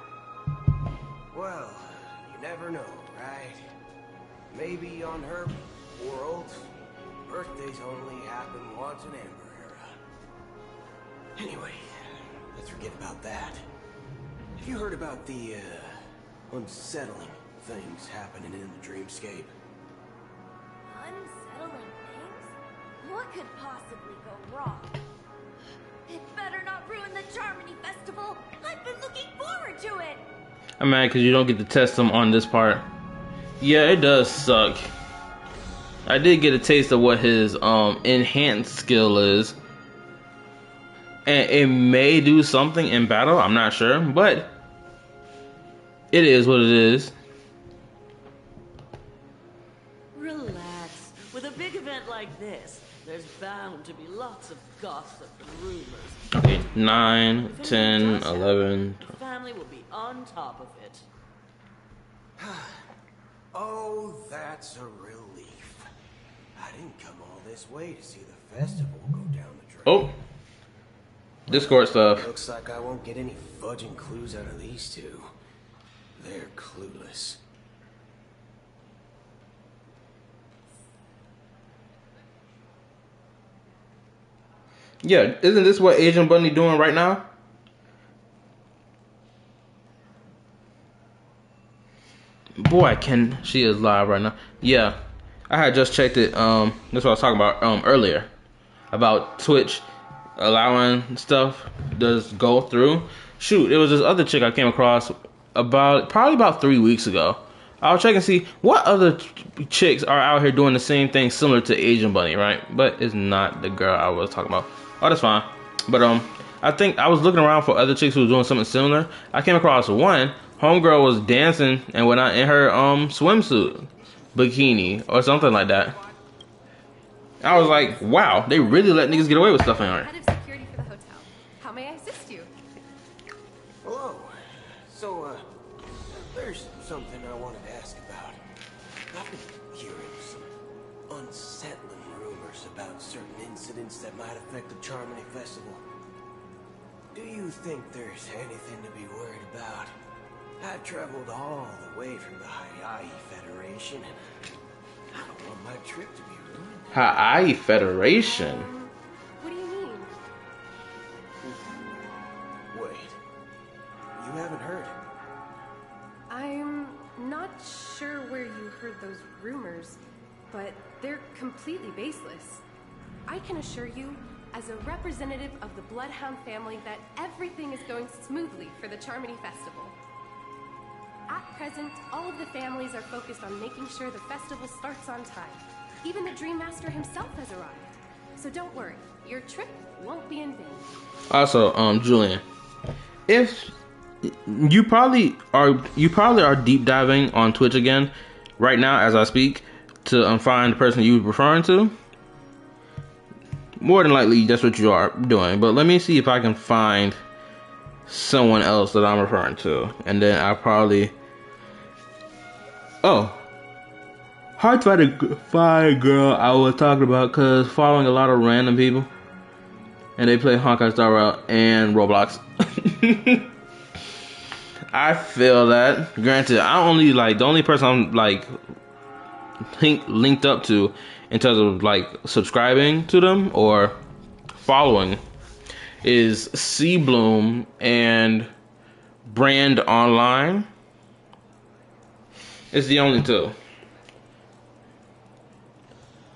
Well, you never know, right? Maybe on her world, birthdays only happen once in Amber era. Anyway, let's forget about that. Have you heard about the, unsettling things happening in the dreamscape? Unsettling things? What could possibly go wrong? It better not ruin the Charmony Festival. I've been looking forward to it. I'm mad because you don't get to test them on this part. Yeah, it does suck. I did get a taste of what his enhanced skill is. And it may do something in battle, I'm not sure, but it is what it is. Relax. With a big event like this, there's bound to be lots of gossip and rumors. Okay, 9, 10, 11. The family will be on top of it. Oh, that's a relief. I didn't come all this way to see the festival go down the drain. Oh, Discord stuff. Looks like I won't get any fudging clues out of these two. They're clueless. Yeah, isn't this what Asian Bunny doing right now? Boy, she is live right now. Yeah, I had just checked it. That's what I was talking about earlier about Twitch allowing stuff to go through. Shoot, it was this other chick I came across probably about 3 weeks ago. I'll check and see what other chicks are out here doing the same thing similar to Asian Bunny, right? But it's not the girl I was talking about. Oh, that's fine. But I think I was looking around for other chicks who were doing something similar. I came across one. Homegirl was dancing and whatnot in her swimsuit, bikini, or something like that. I was like, wow, they really let niggas get away with stuff in here. Head of security for the hotel. How may I assist you? Hello. So, there's something I wanted to ask about. I've been hearing some unsettling rumors about certain incidents that might affect the Charmony Festival. Do you think there's anything to be worried about? I've traveled all the way from the Hawaii Federation, and I don't want my trip to be ruined. Hawaii Federation? What do you mean? Wait, you haven't heard? I'm not sure where you heard those rumors, but they're completely baseless. I can assure you, as a representative of the Bloodhound family, that everything is going smoothly for the Charmony Festival. At present, all of the families are focused on making sure the festival starts on time. Even the Dream Master himself has arrived. So don't worry, your trip won't be in vain. Also, Julian, if you probably are deep diving on Twitch again right now as I speak to find the person you were referring to. More than likely, that's what you are doing. But let me see if I can find someone else that I'm referring to, and then I'll probably. Oh, hard to find girl I was talking about because following a lot of random people, and they play Honkai Star Rail and Roblox. I feel that. Granted, I only the only person I'm linked up to in terms of subscribing to them or following is C Bloom and Brand Online. It's the only two.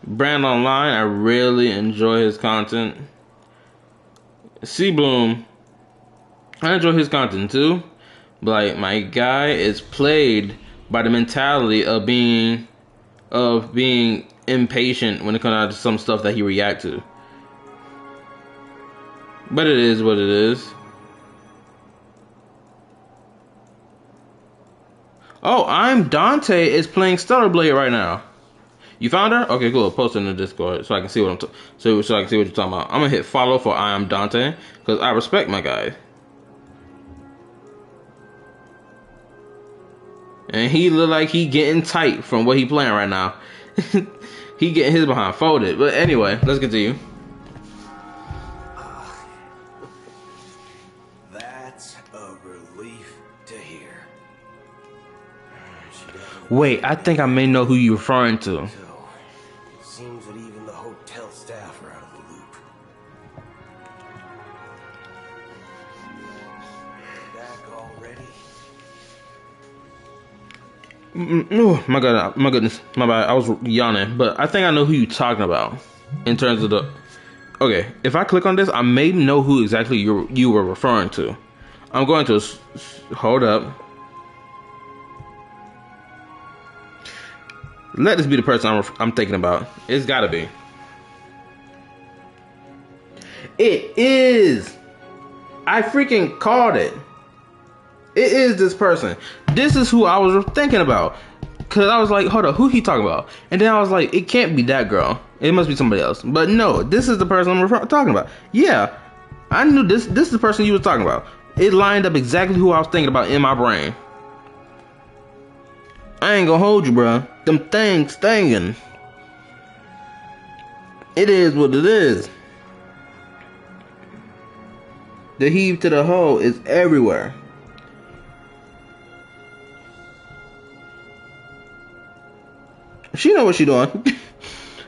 Brand Online, I really enjoy his content. C Bloom, I enjoy his content too. But my guy is plagued by the mentality of being impatient when it comes out to some stuff that he react to. But it is what it is. Oh, I'm Dante is playing Stellar Blade right now. You found her? Okay, cool. Post it in the Discord so I can see what so I can see what you're talking about. I'm gonna hit follow for I am Dante because I respect my guy. And he look like he getting tight from what he playing right now. He getting his behind folded. But anyway, let's continue. That's a relief to hear. Wait, I think I may know who you're referring to. So, it seems that even the hotel staff are out of the loop. Oh my god, my goodness, my bad. I was yawning, but I think I know who you're talking about in terms of the. Okay, if I click on this, I may know who exactly you were referring to. I'm going to hold up. Let this be the person I'm thinking about. It's gotta be. It is. I freaking called it. It is this person. This is who I was thinking about. Cause I was like, hold up, who he talking about? And then I was like, it can't be that girl. It must be somebody else. But no, this is the person I'm talking about. Yeah, I knew this. This is the person you was talking about. It lined up exactly who I was thinking about in my brain. I ain't gonna hold you, bro. Them things stinging. It is what it is. The heave to the hole is everywhere. She know what she doing.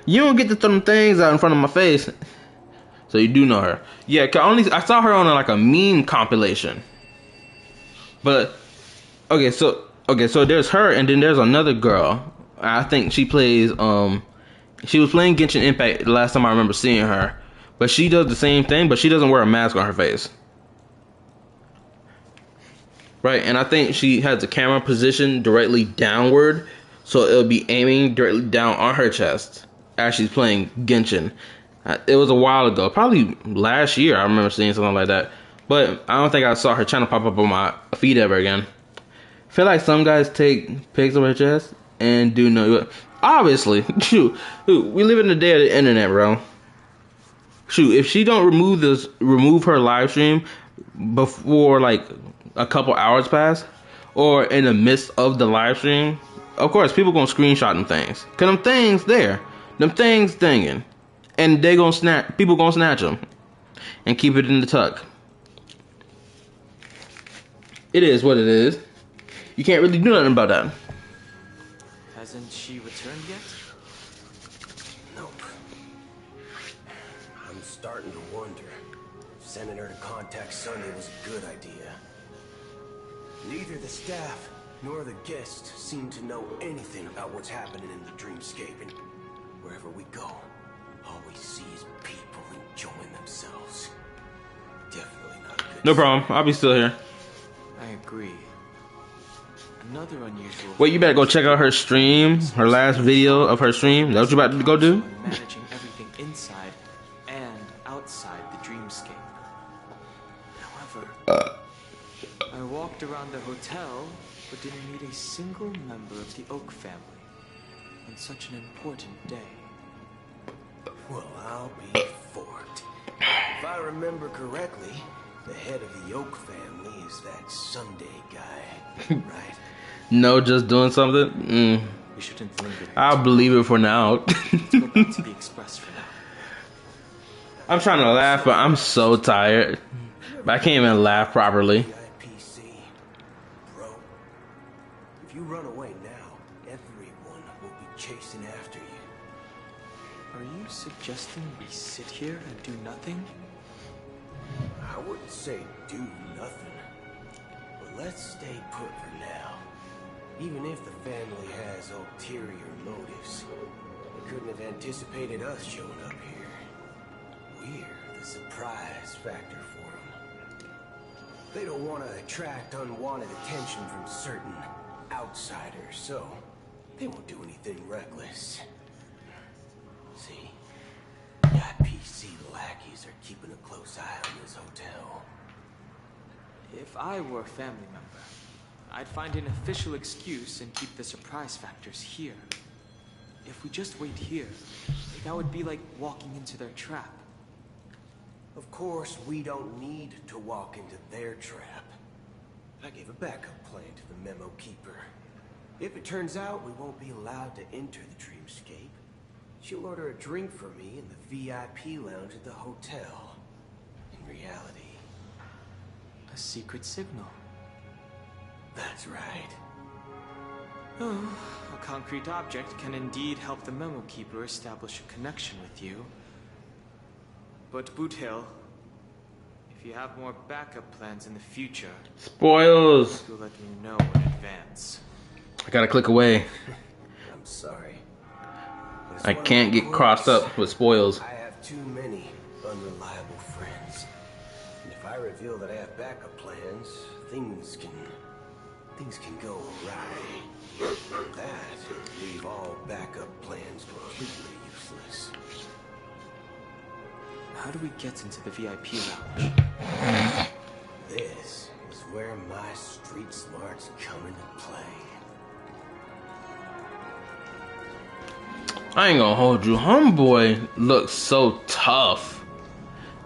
You don't get to throw them things out in front of my face. So you do know her. Yeah, I saw her on like a meme compilation. But okay, so there's her, and then there's another girl. I think she plays she was playing Genshin Impact the last time I remember seeing her. But she does the same thing, but she doesn't wear a mask on her face. Right, and I think she has the camera positioned directly downward, so it'll be aiming directly down on her chest as she's playing Genshin. It was a while ago, probably last year. I remember seeing something like that, but I don't think I saw her channel pop up on my feed ever again. I feel like some guys take pics of her chest and do no. Obviously, shoot, we live in the day of the internet, bro. Shoot, if she don't remove her live stream before like a couple hours pass, or in the midst of the live stream, of course people gonna screenshot them things. Cause them things there, them things thinging, and they gonna snatch. People gonna snatch them and keep it in the tuck. It is what it is. You can't really do nothing about that. Hasn't she returned yet? Nope. I'm starting to wonder if sending her to contact Sunday was a good idea. Neither the staff nor the guests seem to know anything about what's happening in the dreamscape, and wherever we go, all we see is people enjoying themselves. Definitely not a good No problem. I'll be still here. I agree. Another unusual. Wait, you better go check out her stream, her last video of her stream. Is that what you about to go do? Managing everything inside and outside the dreamscape. However, I walked around the hotel, but didn't meet a single member of the Oak family on such an important day. Well, I'll be forked. If I remember correctly, the head of the Oak family is that Sunday guy, right? No, just doing something? We shouldn't linger. I'll believe it for now. Let's go back to the express for now. I'm trying to laugh, but I'm so tired. But I can't even laugh properly. Bro, if you run away now, everyone will be chasing after you. Are you suggesting we sit here and do nothing? I wouldn't say do nothing, but let's stay put for now. Even if the family has ulterior motives, they couldn't have anticipated us showing up here. We're the surprise factor for them. They don't want to attract unwanted attention from certain outsiders, so they won't do anything reckless. See, the IPC lackeys are keeping a close eye on this hotel. If I were a family member, I'd find an official excuse and keep the surprise factors here. If we just wait here, that would be like walking into their trap. Of course, we don't need to walk into their trap. I gave a backup plan to the memo keeper. If it turns out we won't be allowed to enter the dreamscape, she'll order a drink for me in the VIP lounge at the hotel. In reality, a secret signal. That's right. Oh, a concrete object can indeed help the memo keeper establish a connection with you. But Boot Hill, if you have more backup plans in the future, spoils. you'll let me know in advance. I gotta click away. I'm sorry. I can't get crossed up with spoils. I have too many unreliable friends. And if I reveal that I have backup plans, things can go awry. That would leave all backup plans completely useless. How do we get into the VIP lounge? This is where my street smarts come into play. I ain't gonna hold you. Homeboy looks so tough.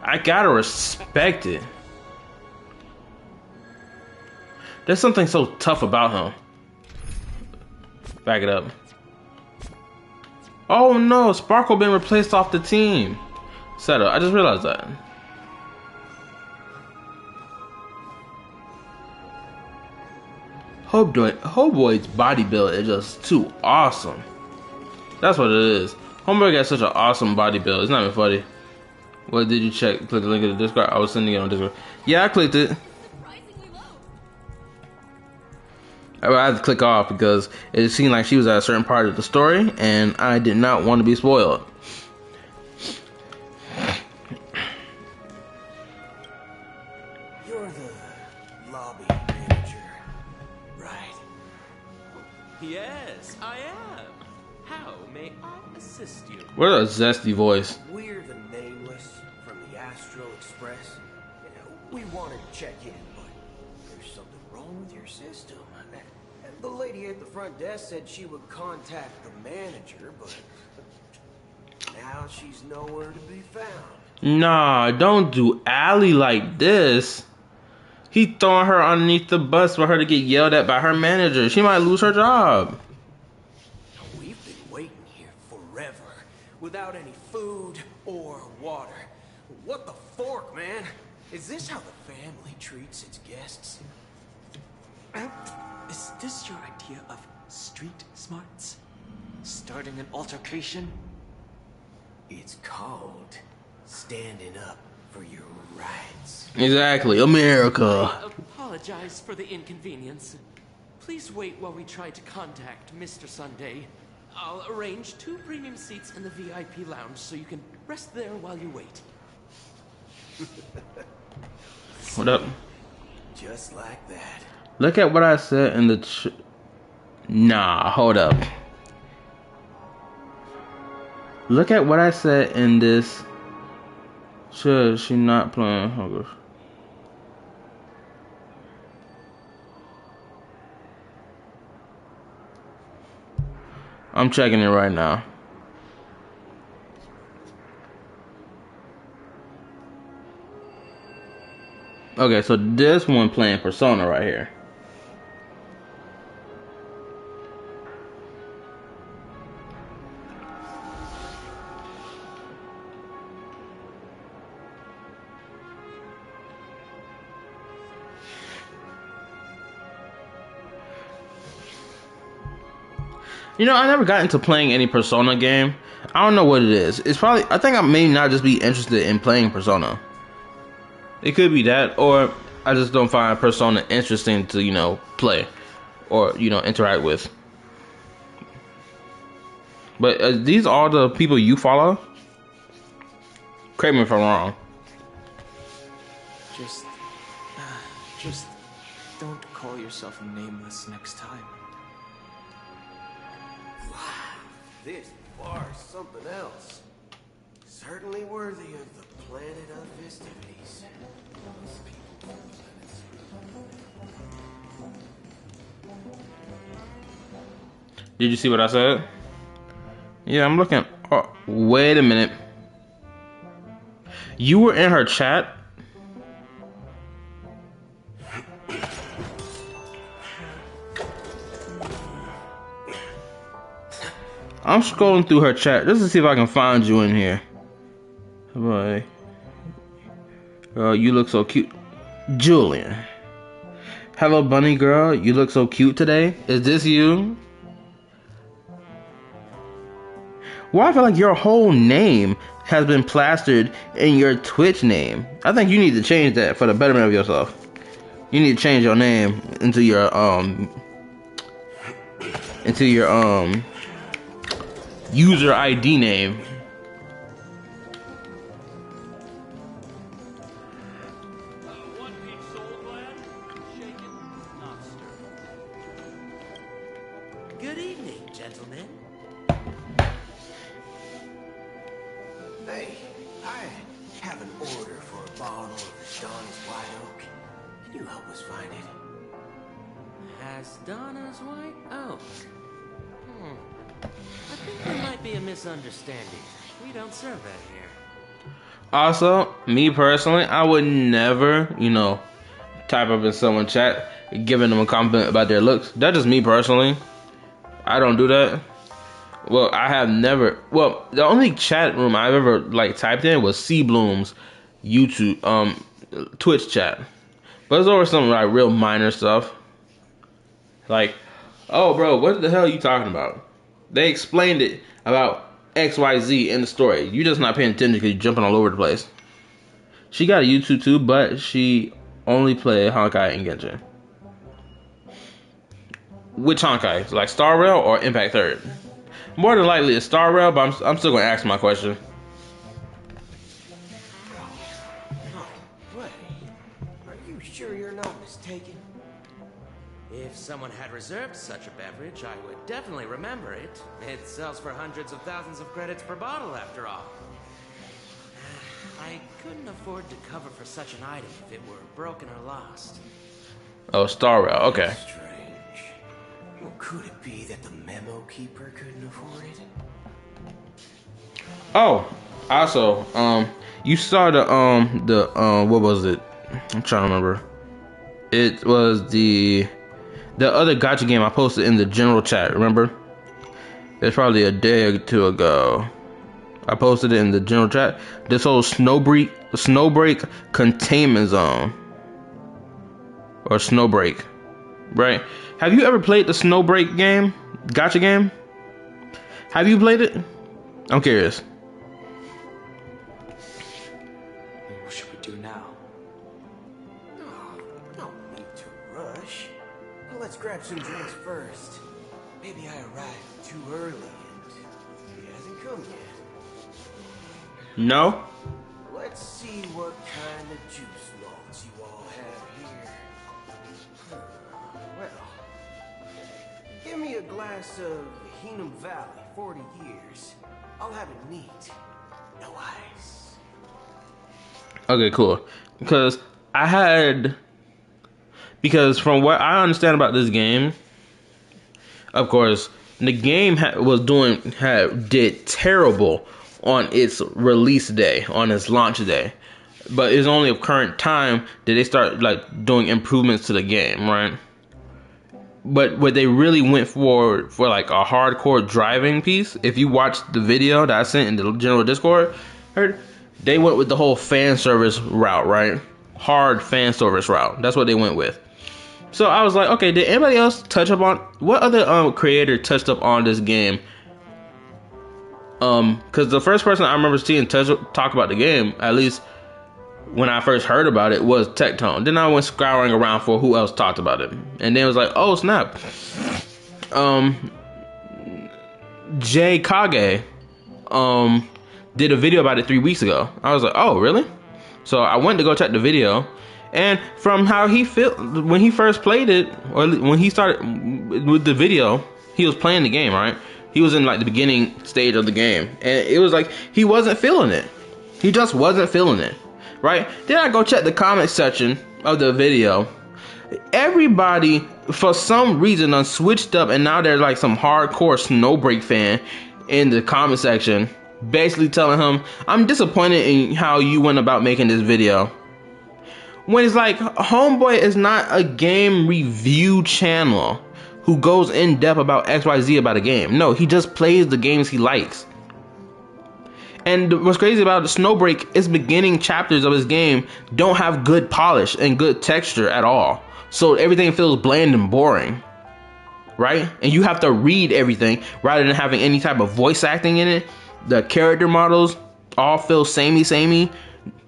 I gotta respect it. There's something so tough about him. Back it up. Oh no, Sparkle been replaced off the team. Settle. I just realized that. Homeboy's body build is just too awesome. That's what it is. Homeboy got such an awesome body build. It's not even funny. What did you check? Click the link in the Discord. I was sending it on Discord. Yeah, I clicked it. I had to click off because it seemed like she was at a certain part of the story, and I did not want to be spoiled. You're the lobby manager, right? Yes, I am. How may I assist you? What a zesty voice. We're the Nameless from the Astral Express. You know, we wanted to check in, but there's something wrong with your system. The lady at the front desk said she would contact the manager, but now she's nowhere to be found. Nah, don't do Allie like this. He throwing her underneath the bus for her to get yelled at by her manager. She might lose her job. We've been waiting here forever, without any food or water. What the fork, man? Is this how the family treats its guests? Is this your idea of street smarts? Starting an altercation? It's called standing up for your rights. Exactly, America. I apologize for the inconvenience. Please wait while we try to contact Mr. Sunday. I'll arrange 2 premium seats in the VIP lounge so you can rest there while you wait. What up? Just like that. Look at what I said in the Nah, hold up. Look at what I said in this. Should she not playing? Oh, gosh. I'm checking it right now. Okay, so this one playing Persona right here. You know, I never got into playing any Persona game. I don't know what it is. It's probably, I think I may not just be interested in playing Persona. It could be that, or I just don't find Persona interesting to, you know, play or, you know, interact with. But these are the people you follow? Correct me if I'm wrong. Just don't call yourself Nameless next time. Wow, this bar's something else. Certainly worthy of the planet of festivities. Did you see what I said? Yeah, I'm looking. Oh, wait a minute. You were in her chat? I'm scrolling through her chat just to see if I can find you in here. Boy. Girl, you look so cute. Julian. Hello, bunny girl. You look so cute today. Is this you? Well, I feel like your whole name has been plastered in your Twitch name. I think you need to change that for the betterment of yourself. You need to change your name into your into your user ID name. Good evening, gentlemen. Hey, I have an order for a bottle of Donna's White Oak. Can you help us find it? Donna's White Oak. I think there might be a misunderstanding. We don't serve that here. Also, me personally, I would never, type up in someone's chat giving them a compliment about their looks. That's just me personally. I don't do that. Well, I have never. Well, the only chat room I've ever typed in was C Bloom's YouTube, Twitch chat. But it's over some real minor stuff. Like, oh, bro, what the hell are you talking about? They explained it about XYZ in the story. You just not paying attention because you're jumping all over the place. She got a YouTube too, but she only played Honkai and Genshin. Which Honkai? Like Star Rail or Impact Third? More than likely it's Star Rail, but I'm still going to ask my question. No way. Are you sure you're not mistaken? If someone had reserved such a beverage, I would definitely remember it. It sells for hundreds of thousands of credits per bottle, after all. I couldn't afford to cover for such an item if it were broken or lost. Oh, Star Rail, okay. Strange. Well, could it be that the memo keeper couldn't afford it? Oh, also, you saw what was it? I'm trying to remember. It was the other gacha game I posted in the general chat, remember? It's probably a day or two ago. I posted it in the general chat. This whole Snowbreak Containment Zone. Or Snowbreak. Right? Have you ever played the Snowbreak game? Gacha game? Have you played it? I'm curious. What should we do now? No need to rush. Well, let's grab some drinks first. Maybe I arrived too early and he hasn't come yet. No? Let's see what kind of juice malts you all have here. Well, give me a glass of Hinam Valley, 40 years. I'll have it neat. No ice. Okay, cool. Because from what I understand about this game, of course, the game did terrible on its release day, on its launch day. But it's only of current time that they start doing improvements to the game, right? But what they really went for a hardcore driving piece, if you watch the video that I sent in the general Discord, they went with the whole fan service route, right? Hard fan service route. That's what they went with. So I was like, okay, did anybody else touch up on what other creator touched up on this game? Because the first person I remember seeing talk about the game, at least when I first heard about it, was Tectone. Then I went scouring around for who else talked about it, and then it was like, oh snap, Jay Kage, did a video about it 3 weeks ago. I was like, oh really? So I went to go check the video, and from how he felt when he first played it, or when he started with the video, he was playing the game, right? He was in the beginning stage of the game, and it was like he wasn't feeling it. He just wasn't feeling it, right? Then I go check the comment section of the video. Everybody, for some reason, done switched up, and now there's some hardcore Snowbreak fan in the comment section, basically telling him, I'm disappointed in how you went about making this video. When it's homeboy is not a game review channel who goes in depth about XYZ about a game. No, he just plays the games he likes. And what's crazy about the Snowbreak is beginning chapters of his game don't have good polish and good texture at all. So everything feels bland and boring. Right? And you have to read everything rather than having any type of voice acting in it. The character models all feel samey.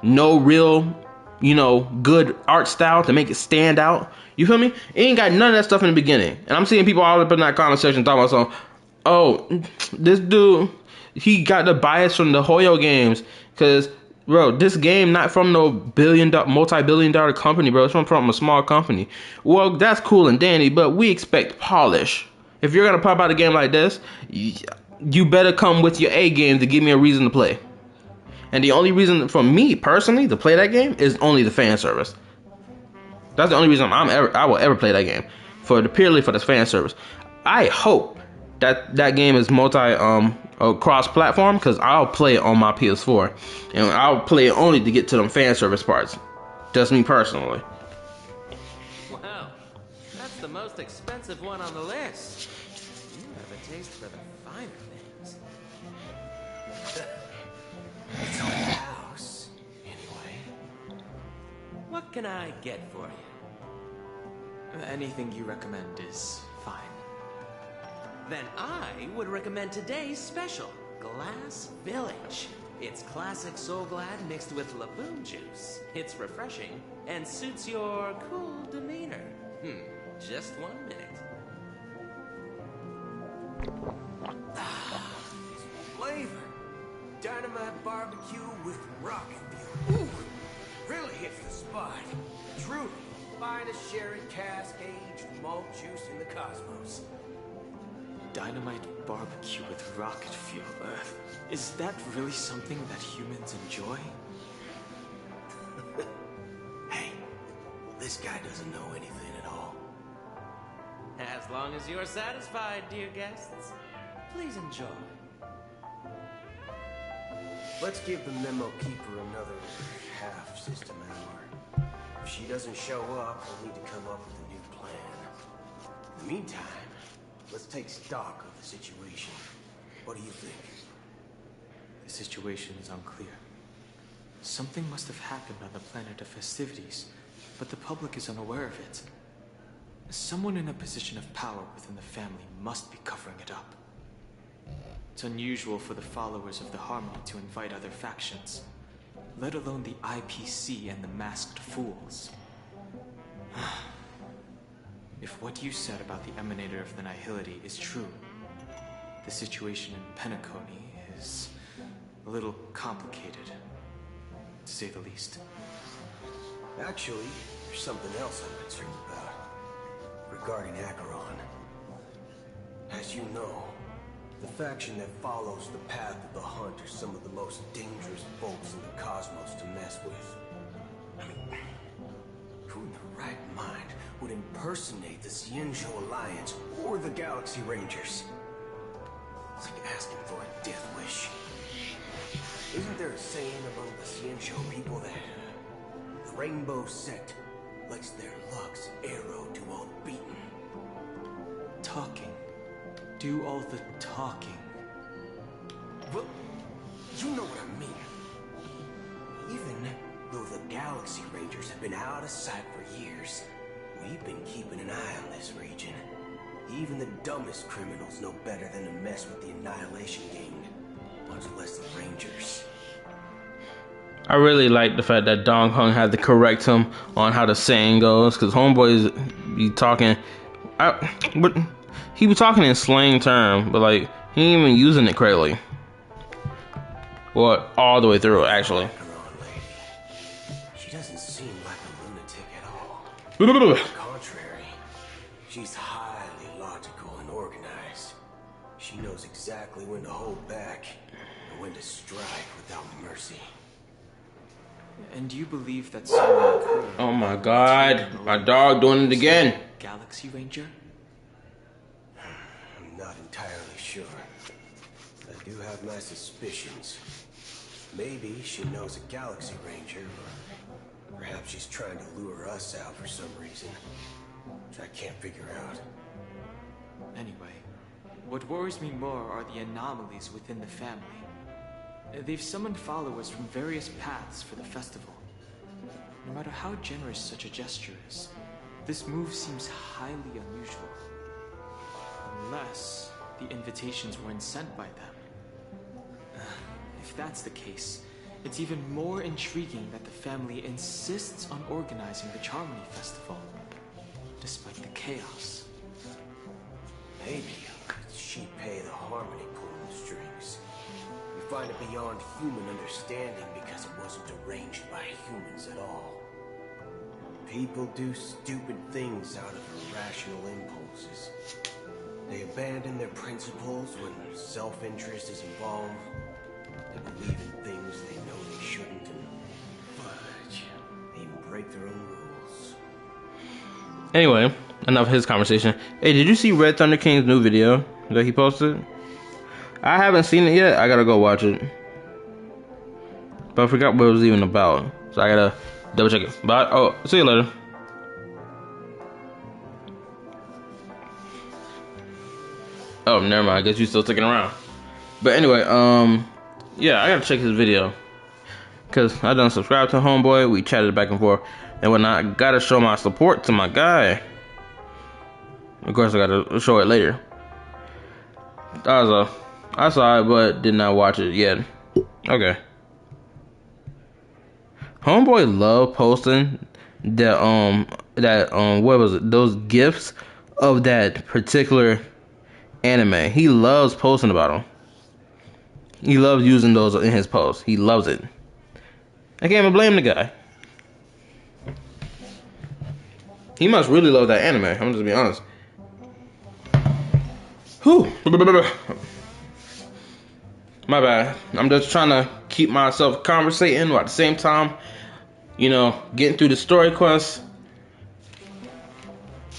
No real you know, good art style to make it stand out. You feel me? It ain't got none of that stuff in the beginning. And I'm seeing people all up in that comment section talking about something. Oh, this dude, he got the bias from the Hoyo games. Because, bro, this game not from no multi-billion-dollar company, bro. It's from a small company. Well, that's cool and dandy, but we expect polish. If you're going to pop out a game like this, you better come with your A game to give me a reason to play. And the only reason for me personally to play that game is only the fan service. That's the only reason I will ever play that game, purely for the fan service. I hope that game is cross platform, because I'll play it on my PS4, and I'll play it only to get to them fan service parts. Just me personally. Wow, that's the most expensive one on the list. You have a taste for the finer things. It's our house, anyway. What can I get for you? Anything you recommend is fine. Then I would recommend today's special, Glass Village. It's classic Soul Glad mixed with Laboon juice. It's refreshing and suits your cool demeanor. Just 1 minute. Flavor. Dynamite barbecue with rocket fuel. Ooh, really hits the spot. Truly, finest sherry cask aged malt juice in the cosmos. Dynamite barbecue with rocket fuel. Is that really something that humans enjoy? Hey, this guy doesn't know anything at all. As long as you're satisfied, dear guests, please enjoy. Let's give the memo keeper another half system hour. If she doesn't show up, we'll need to come up with a new plan. In the meantime, let's take stock of the situation. What do you think? The situation is unclear. Something must have happened on the planet of festivities, but the public is unaware of it. Someone in a position of power within the family must be covering it up. It's unusual for the followers of the Harmony to invite other factions, let alone the IPC and the Masked Fools. If what you said about the Emanator of the Nihility is true, the situation in Penacony is a little complicated, to say the least. Actually, there's something else I'm concerned about. Regarding Acheron. As you know, the faction that follows the path of the Hunt are some of the most dangerous folks in the cosmos to mess with. I mean, who in the right mind would impersonate the Xianzhou Alliance or the Galaxy Rangers? It's like asking for a death wish. Isn't there a saying among the Xianzhou people that the Rainbow Sect lets their luck's arrow do all the beating? Talking. Do all the talking. Well, you know what I mean. Even though the Galaxy Rangers have been out of sight for years, we've been keeping an eye on this region. Even the dumbest criminals know better than to mess with the Annihilation Gang, much less the Rangers. I really like the fact that Dong Hung had to correct him on how the saying goes, because homeboys be talking, but he be talking in slang term, but like he ain't even using it correctly. Well, all the way through, actually. She doesn't seem like a lunatic at all. On the contrary, she's highly logical and organized. She knows exactly when to hold back and when to strike without mercy. And you believe that someone could... Oh my god, my dog doing it again. Galaxy Ranger? I'm not entirely sure. I do have my suspicions. Maybe she knows a Galaxy Ranger, or perhaps she's trying to lure us out for some reason, which I can't figure out. Anyway, what worries me more are the anomalies within the family. They've summoned followers from various paths for the festival. No matter how generous such a gesture is, this move seems highly unusual. Unless the invitations weren't sent by them. If that's the case, It's even more intriguing that the family insists on organizing the Charmony Festival, despite the chaos. Maybe she pay the Harmony pulling the strings. We find it beyond human understanding because it wasn't arranged by humans at all. People do stupid things out of irrational impulses. They abandon their principles when self-interest is involved. They believe in things they know they shouldn't and fudge. They even break their own rules. Anyway, enough of his conversation. Hey, did you see Red Thunder King's new video that he posted? I haven't seen it yet. I gotta go watch it. But I forgot what it was even about. So I gotta double check it. But, oh, see you later. Oh, never mind. I guess you still sticking around. But anyway, yeah, I gotta check his video. Cause I done subscribed to Homeboy. We chatted back and forth and whatnot. I gotta show my support to my guy. Of course, I gotta show it later. I saw it, but did not watch it yet. Okay. Homeboy love posting what was it? Those gifs of that particular anime. He loves posting about them. He loves using those in his posts. He loves it. I can't even blame the guy. He must really love that anime. I'm just be honest. Whew. My bad. I'm just trying to keep myself conversating while at the same time, you know, getting through the story quest.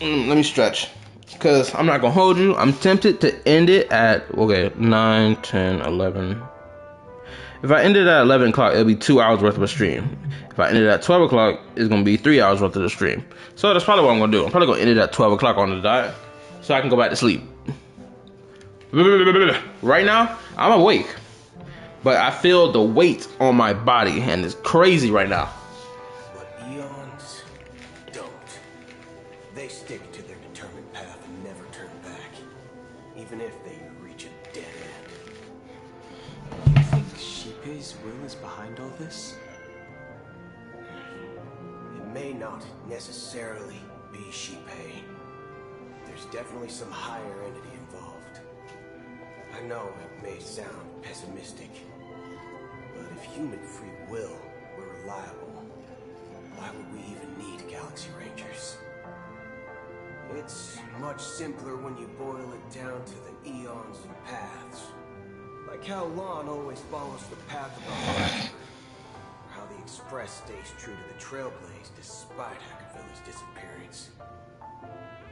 Let me stretch. Because I'm not going to hold you. I'm tempted to end it at, okay, 9, 10, 11. If I ended at 11 o'clock, it'll be 2 hours worth of a stream. If I ended at 12 o'clock, it's going to be 3 hours worth of the stream. So that's probably what I'm going to do. I'm probably going to end it at 12 o'clock on the dot so I can go back to sleep. Right now, I'm awake. But I feel the weight on my body and it's crazy right now. But eons don't. They stick to their determined path and never turn back. Even if they reach a dead end. You think Shippei's will is behind all this? It may not necessarily be Shippei. There's definitely some higher entity involved. I know it may sound pessimistic, but if human free will were reliable, why would we even need Galaxy Rangers? It's much simpler when you boil it down to the eons of paths. Like how Lon always follows the path of the heart, or how the Express stays true to the Trailblaze despite Akavilla's disappearance.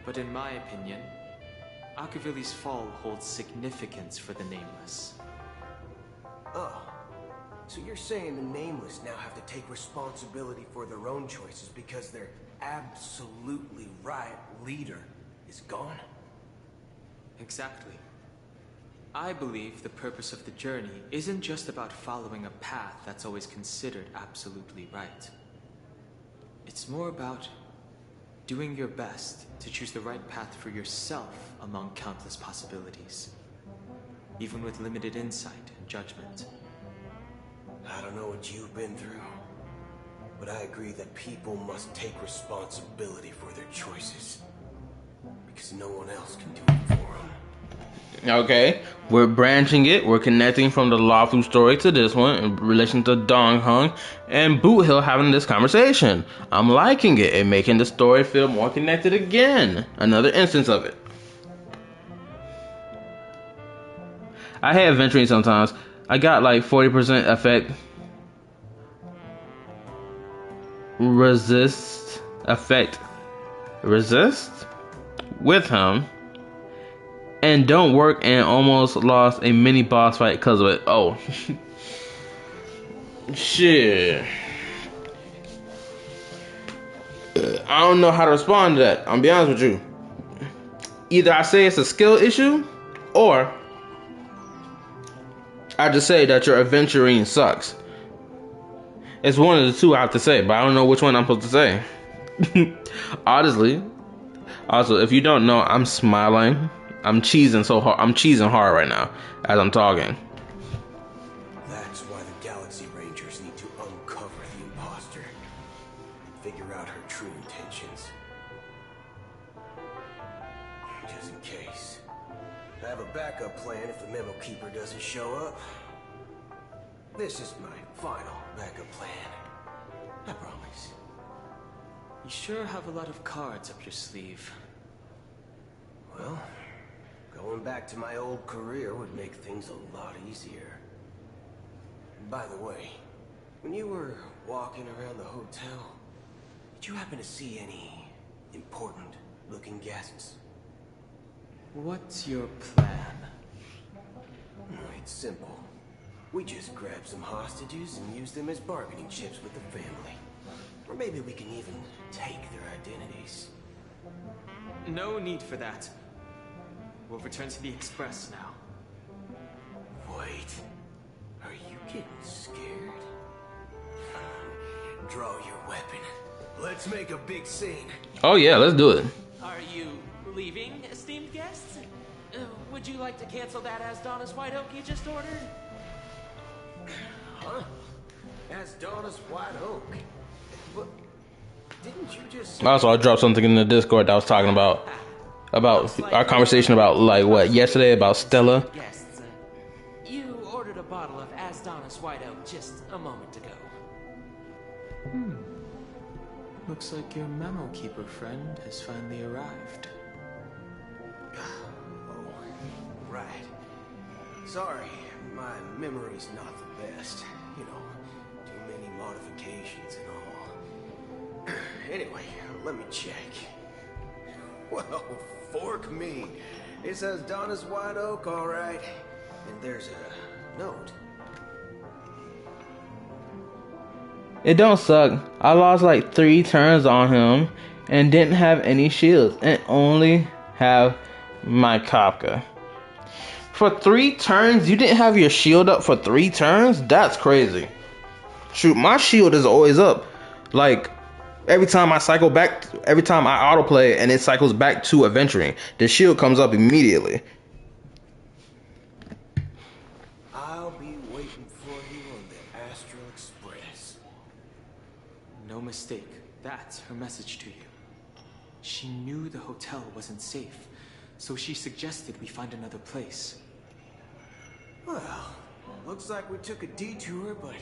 But in my opinion, Akavilli's fall holds significance for the Nameless. Oh, so you're saying the Nameless now have to take responsibility for their own choices because their absolutely right leader is gone? Exactly. I believe the purpose of the journey isn't just about following a path that's always considered absolutely right. It's more about doing your best to choose the right path for yourself among countless possibilities, even with limited insight and judgment. I don't know what you've been through, but I agree that people must take responsibility for their choices, because no one else can do it for them. Okay, we're branching it. We're connecting from the Lawfu story to this one in relation to Dong Hung and Boot Hill having this conversation. I'm liking it and making the story feel more connected again. Another instance of it. I hate adventuring sometimes. I got like 40% effect. Resist with him. And don't work and almost lost a mini boss fight because of it. Oh. Shit. I don't know how to respond to that. I'm gonna be honest with you. Either I say it's a skill issue, or I just say that your adventuring sucks. It's one of the two I have to say, but I don't know which one I'm supposed to say. Honestly. Also, if you don't know, I'm smiling. I'm cheesing so hard. I'm cheesing hard right now as I'm talking. That's why the Galaxy Rangers need a backup plan if the memo keeper doesn't show up. This is my final backup plan. I promise. You sure have a lot of cards up your sleeve. Well, going back to my old career would make things a lot easier. By the way, when you were walking around the hotel, did you happen to see any important-looking guests? What's your plan? It's simple. We just grab some hostages and use them as bargaining chips with the family. Or maybe we can even take their identities. No need for that. We'll return to the Express now. Wait. Are you getting scared? Draw your weapon. Let's make a big scene. Oh yeah, let's do it. Are you leaving, esteemed guests? Would you like to cancel that Asdonis White Oak you just ordered? Huh? Asdonis White Oak? But didn't you just... Also, I dropped something in the Discord that I was talking about our conversation about, like, what, yesterday about Stella. Guests, you ordered a bottle of Asdonis White Oak just a moment ago. Looks like your memo keeper friend has finally arrived. Oh, right. Sorry, my memory's not the best. You know, too many modifications and all. Anyway, let me check. Well, fork me. It says Donna's White Oak, all right. And there's a note. It don't suck. I lost like 3 turns on him and didn't have any shields and only have my Kafka. For 3 turns, you didn't have your shield up for 3 turns? That's crazy. Shoot, my shield is always up. Like, every time I cycle back, every time I autoplay and it cycles back to adventuring, the shield comes up immediately. I'll be waiting for you on the Astral Express. No mistake. That's her message to you. She knew the hotel wasn't safe, so she suggested we find another place. Well, looks like we took a detour, but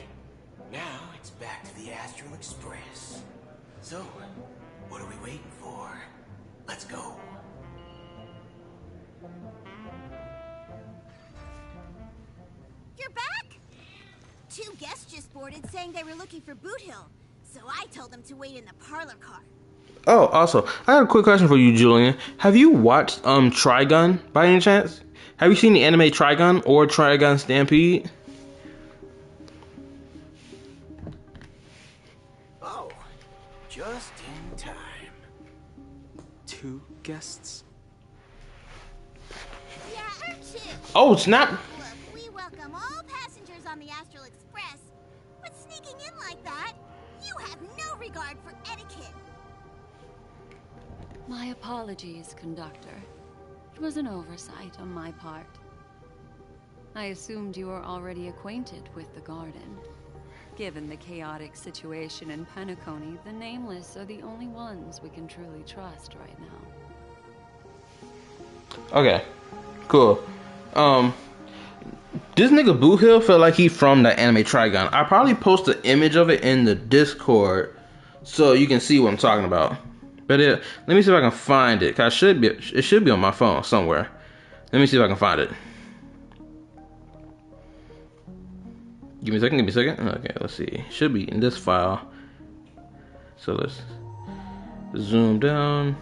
now it's back to the Astral Express. So, what are we waiting for? Let's go. You're back? 2 guests just boarded saying they were looking for Boot Hill, so I told them to wait in the parlor car. Oh, also, I have a quick question for you, Julian. Have you watched Trigun by any chance? Have you seen the anime Trigun or Trigun Stampede? Oh, just in time. 2 guests? Yeah, or 2. Oh, snap! Look, we welcome all passengers on the Astral Express, but sneaking in like that, you have no regard for etiquette. My apologies, conductor. It was an oversight on my part. I assumed you were already acquainted with the garden. Given the chaotic situation in Penacony, the Nameless are the only ones we can truly trust right now. Okay, cool. This nigga Boot Hill felt like he from the anime Trigun. I probably post an image of it in the Discord so you can see what I'm talking about. But let me see if I can find it. Cause it should be on my phone somewhere. Let me see if I can find it. Give me a second. Okay, let's see. It should be in this file. So let's zoom down.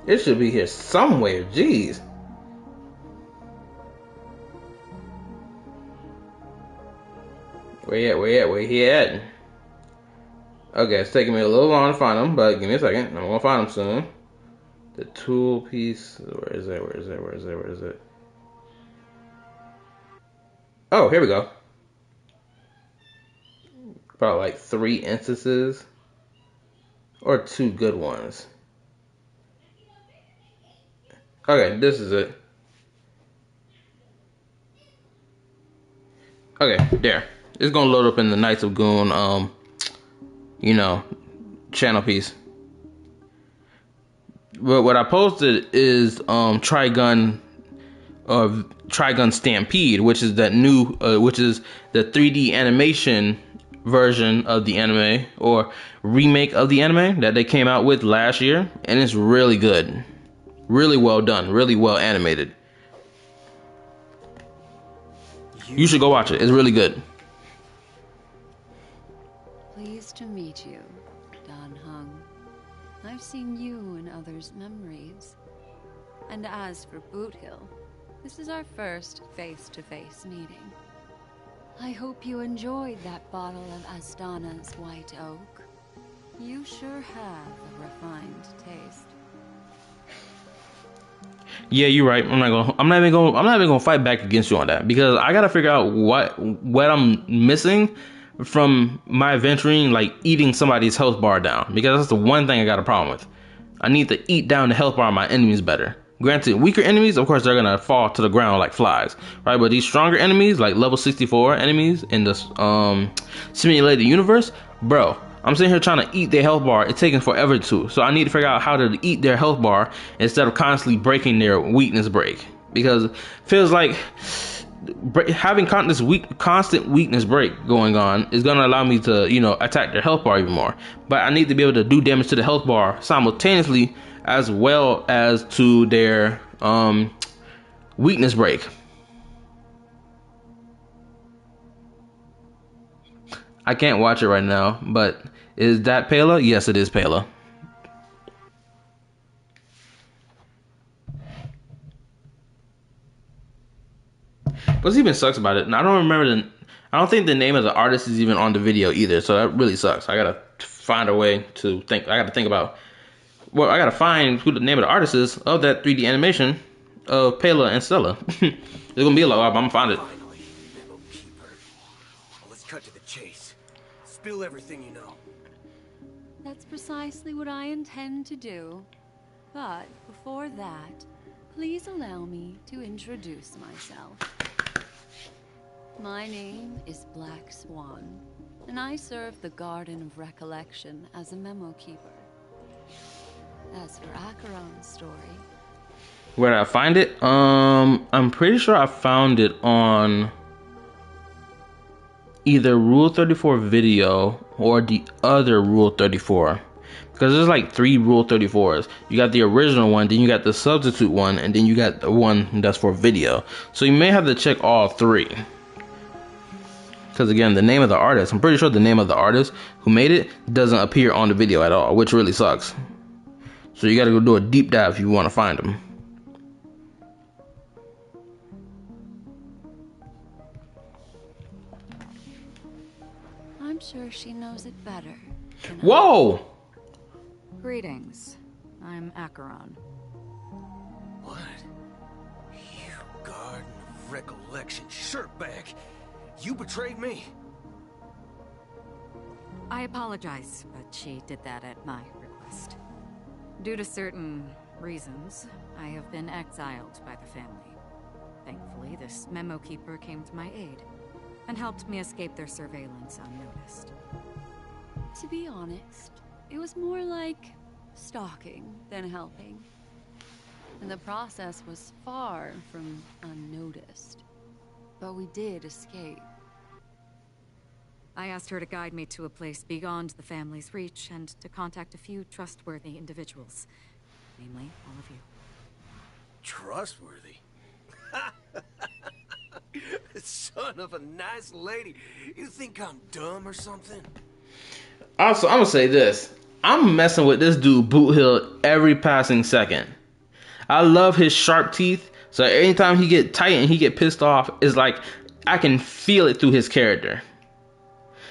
It should be here somewhere. Jeez. Where he at? Okay, it's taking me a little long to find him, but give me a second. I'm gonna find him soon. The tool piece. Where is it? Oh, here we go. About like 3 instances. Or 2 good ones. Okay, this is it. Okay, there. It's gonna load up in the Knights of Goon, channel piece. But what I posted is Trigun Stampede, which is that new, which is the 3D animation version of the anime or remake of the anime that they came out with last year, and it's really good, really well done, really well animated. You should go watch it. It's really good. Pleased to meet you, Dan Hung. I've seen you in others' memories. And as for Boot Hill, this is our first face-to-face meeting. I hope you enjoyed that bottle of Astana's White Oak. You sure have a refined taste. Yeah, you're right. I'm not even gonna fight back against you on that, because I gotta figure out what I'm missing from my adventuring, like eating somebody's health bar down, because that's the one thing I got a problem with. I need to eat down the health bar of my enemies better. Granted, weaker enemies, of course, they're gonna fall to the ground like flies, right? But these stronger enemies, like level 64 enemies in this simulated universe, bro, I'm sitting here trying to eat their health bar. It's taking forever to. So I need to figure out how to eat their health bar instead of constantly breaking their weakness break, because it feels like having constant weakness break going on is going to allow me to, attack their health bar even more. But I need to be able to do damage to the health bar simultaneously, as well as to their weakness break. I can't watch it right now, but is that Pela? Yes, it is Pela. What's even sucks about it, and I don't think the name of the artist is even on the video either, so that really sucks. I gotta find a way to think. I gotta find who the name of the artist is of that 3D animation of Pela and Stella. There's gonna be a lot, but I'm gonna find it. Finally, Memo Keeper. Well, let's cut to the chase. Spill everything you know. That's precisely what I intend to do. But before that, please allow me to introduce myself. My name is Black Swan, and I serve the Garden of Recollection as a memo keeper. As for Acheron's story... Where did I find it? I'm pretty sure I found it on either Rule 34 video or the other Rule 34. Because there's like 3 Rule 34s. You got the original one, then you got the substitute one, and then you got the one that's for video. So you may have to check all 3. Because again, the name of the artist, I'm pretty sure the name of the artist who made it doesn't appear on the video at all, which really sucks. So you gotta go do a deep dive if you want to find them. I'm sure she knows it better. Whoa! Greetings. I'm Acheron. What? You Garden of Recollection shirtbag! You betrayed me! I apologize, but she did that at my request. Due to certain reasons, I have been exiled by the family. Thankfully, this memo keeper came to my aid and helped me escape their surveillance unnoticed. To be honest, it was more like stalking than helping. And the process was far from unnoticed. But we did escape. I asked her to guide me to a place beyond the family's reach and to contact a few trustworthy individuals. Namely, all of you. Trustworthy? Son of a nice lady. You think I'm dumb or something? Also, I'm gonna say this. I'm messing with this dude Boot Hill every passing second. I love his sharp teeth. So anytime he get tight and he get pissed off, it's like I can feel it through his character.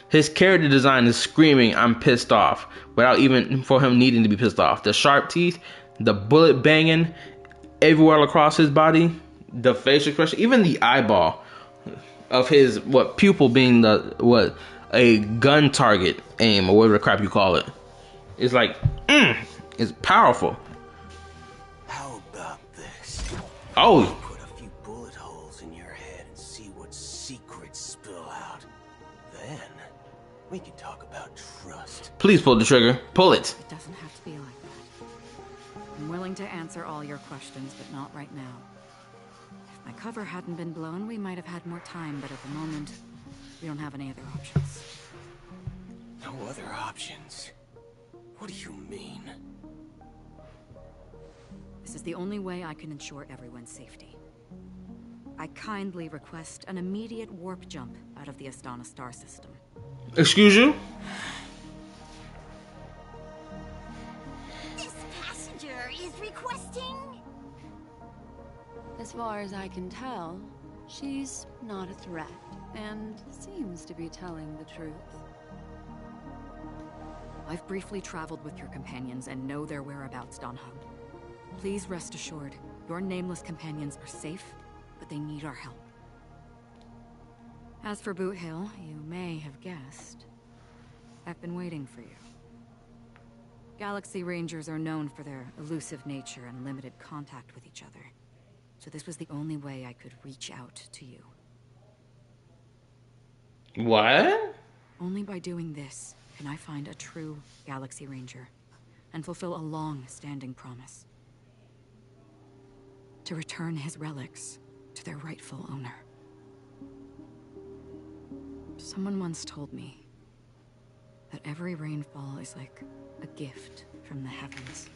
His character design is screaming, I'm pissed off, without even for him needing to be pissed off. The sharp teeth, the bullet banging everywhere across his body, the facial expression, even the eyeball of his pupil being a gun target aim or whatever the crap you call it. It's like, it's powerful. How about this? Oh. Put a few bullet holes in your head and see what secrets spill out. Then, we can talk about trust. Please pull the trigger. Pull it. It doesn't have to be like that. I'm willing to answer all your questions, but not right now. If my cover hadn't been blown, we might have had more time, but at the moment, we don't have any other options. No other options? What do you mean? This is the only way I can ensure everyone's safety. I kindly request an immediate warp jump out of the Astana star system. Excuse you? This passenger is requesting... As far as I can tell, she's not a threat, and seems to be telling the truth. I've briefly traveled with your companions and know their whereabouts, Donho. Please rest assured, your nameless companions are safe, but they need our help. As for Boot Hill, you may have guessed, I've been waiting for you. Galaxy Rangers are known for their elusive nature and limited contact with each other, so this was the only way I could reach out to you. What? Only by doing this can I find a true Galaxy Ranger and fulfill a long-standing promise. To return his relics to their rightful owner. Someone once told me that every rainfall is like a gift from the heavens,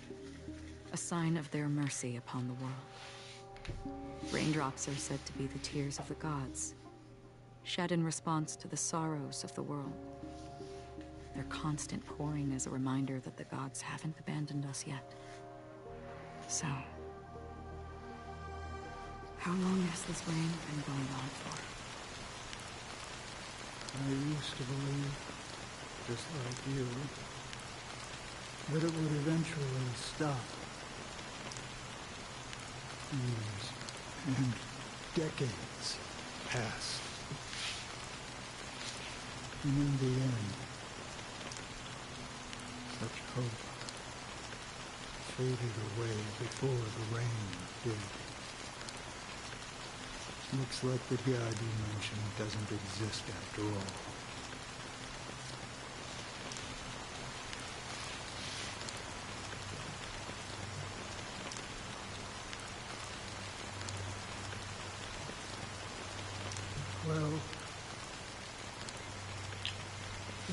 a sign of their mercy upon the world. Raindrops are said to be the tears of the gods, shed in response to the sorrows of the world. Their constant pouring is a reminder that the gods haven't abandoned us yet. So, how long has this rain been going on for? I used to believe, just like you, that it would eventually stop. Years and decades passed. And in the end, such hope faded away before the rain did. Looks like the god you mentioned doesn't exist after all. Well,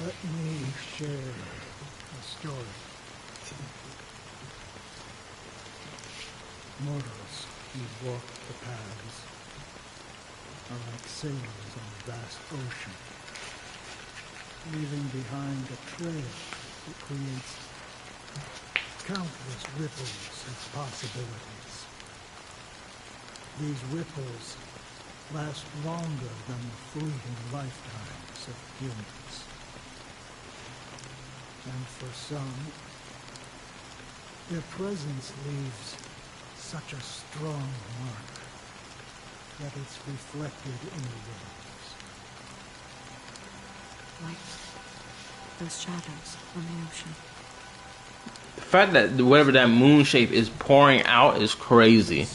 let me share a story. Mortals who walk the paths are like sailors on a vast ocean, leaving behind a trail that creates countless ripples of possibilities. These ripples last longer than the fleeting lifetimes of humans. And for some, their presence leaves such a strong mark that it's reflected in the waves. Like those shadows on the ocean. The fact that whatever that moon shape is pouring out is crazy.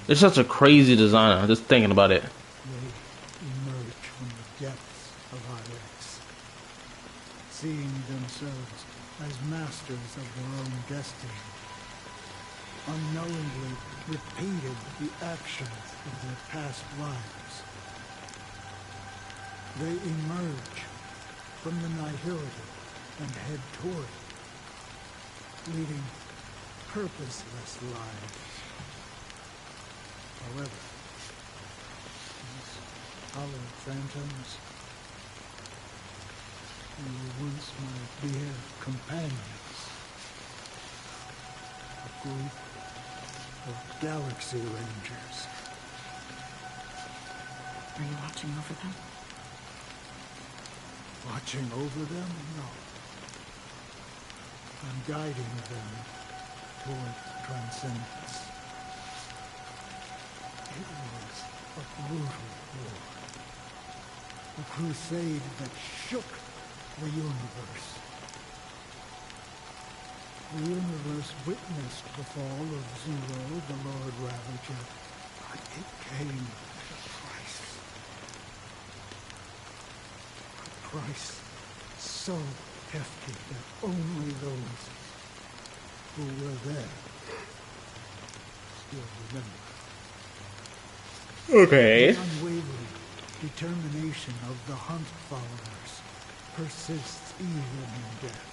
It's such a crazy design. I'm just thinking about it. They emerge from the depths of IX, seeing themselves as masters of their own destiny, unknowingly repeated the actions of their past lives. They emerge from the nihility and head toward it, leading purposeless lives. However, these hollow phantoms were once my dear companions, a group of Galaxy Rangers. Are you watching over them? Watching over them? No. I'm guiding them toward transcendence. It was a brutal war. A crusade that shook the universe. The universe witnessed the fall of Zero, the Lord Ravager, but it came at a price. price so hefty that only those who were there still remember. Okay. The unwavering determination of the Hunt followers persists even in death.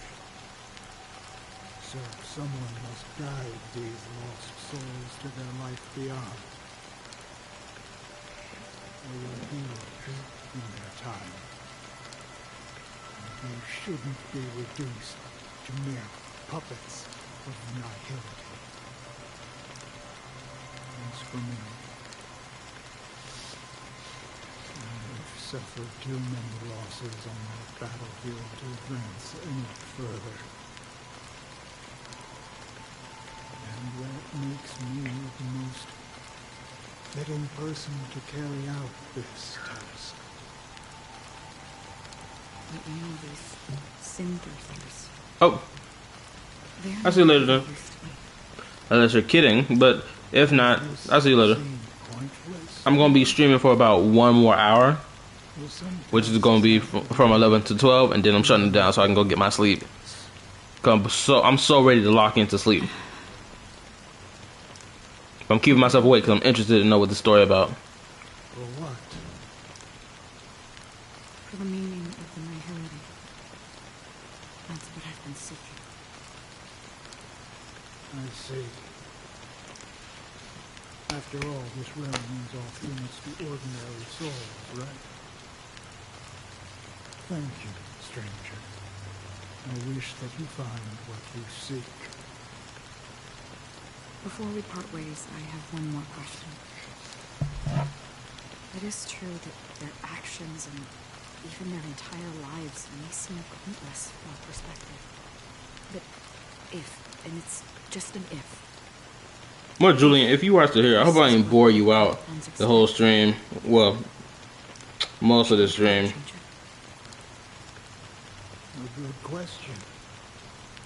So someone must guide these lost souls to their life beyond. They will heal in their time. And they shouldn't be reduced to mere puppets of nihility. As for me, I've suffered too many losses on the battlefield to advance any further. And that makes me the most fitting person to carry out this task. But you know these Synthers. Oh. I'll see you later, then. Unless you're kidding, but if not, I'll see you later. I'm going to be streaming for about 1 more hour, which is going to be from 11 to 12, and then I'm shutting it down so I can go get my sleep. I'm so ready to lock into sleep. I'm keeping myself awake because I'm interested to know what the story about. For what? For the meaning of the nihility. That's what I've been seeking. I see. After all, this realm means off limits to ordinary souls, right? Thank you, stranger. I wish that you find what you seek. Before we part ways, I have one more question. It is true that their actions and even their entire lives may seem pointless from our perspective. But if, and it's just an if. Well, Julian, if you are still here, I hope I didn't bore you out the whole stream. Well, most of the stream. A good question.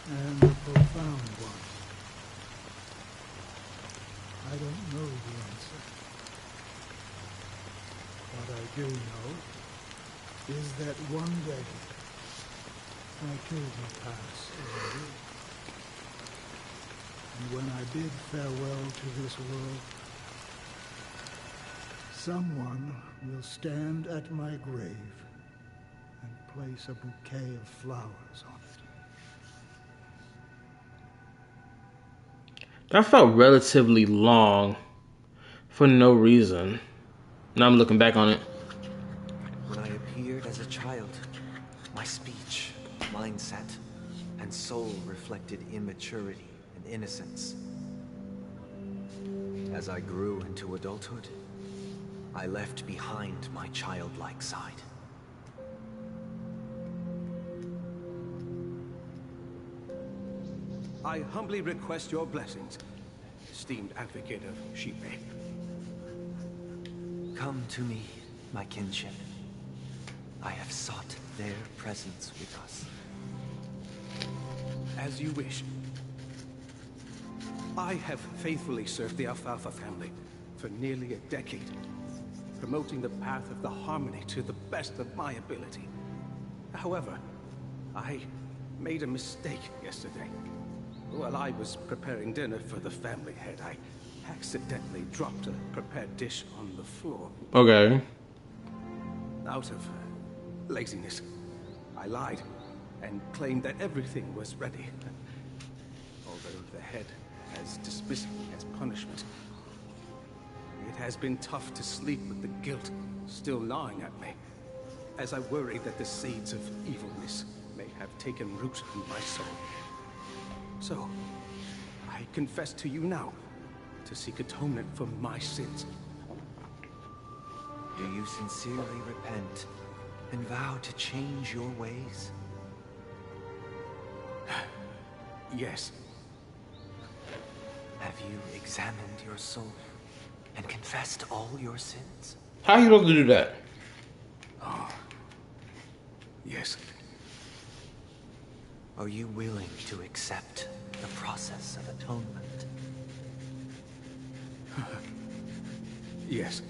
And a profound one. I don't know the answer. What I do know is that one day I too will pass away. And when I bid farewell to this world, someone will stand at my grave and place a bouquet of flowers on it. That felt relatively long for no reason. Now I'm looking back on it. When I appeared as a child, my speech, mindset, and soul reflected immaturity and innocence. As I grew into adulthood, I left behind my childlike side. I humbly request your blessings, esteemed advocate of Shipe. Come to me, my kinship. I have sought their presence with us. As you wish. I have faithfully served the Alfalfa family for nearly a decade, promoting the path of the harmony to the best of my ability. However, I made a mistake yesterday. While I was preparing dinner for the family head, I accidentally dropped a prepared dish on the floor. Okay. Out of laziness, I lied and claimed that everything was ready. Although the head has dismissed me as punishment, it has been tough to sleep with the guilt still gnawing at me, as I worry that the seeds of evilness may have taken root in my soul. So, I confess to you now, to seek atonement for my sins. Do you sincerely repent and vow to change your ways? Yes. Have you examined your soul and confessed all your sins? How are you supposed to do that? Oh. Yes. Are you willing to accept the process of atonement? Yes.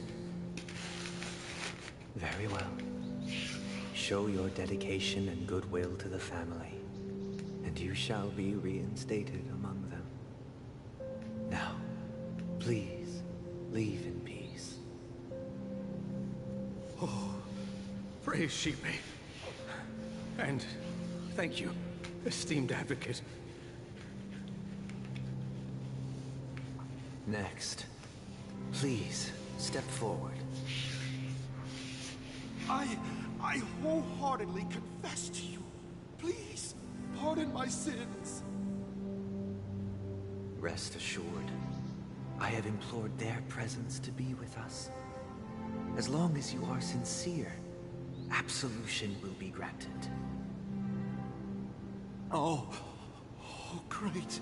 Very well. show your dedication and goodwill to the family, and you shall be reinstated among them. Now, please, leave in peace. Oh, praise Shepe. And thank you, esteemed advocate. Next, please step forward. I wholeheartedly confess to you. Please, pardon my sins. Rest assured, I have implored their presence to be with us. As long as you are sincere, absolution will be granted. Oh, great.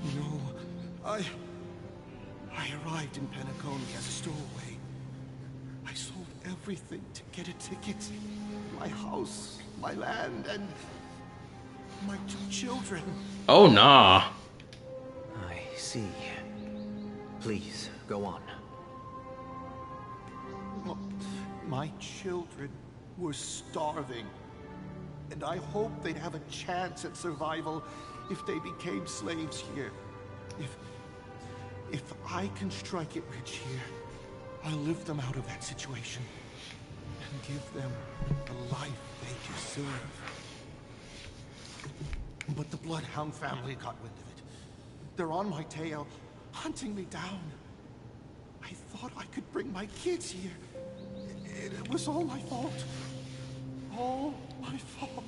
You know, I arrived in Penacony as a stowaway. I sold everything to get a ticket. My house, my land, and my 2 children. Oh, nah. I see. Please, go on. My children were starving. And I hoped they'd have a chance at survival if they became slaves here. If I can strike it rich here, I'll lift them out of that situation and give them the life they deserve. But the Bloodhound family got wind of it. They're on my tail, hunting me down. I thought I could bring my kids here. It was all my fault. All my fault.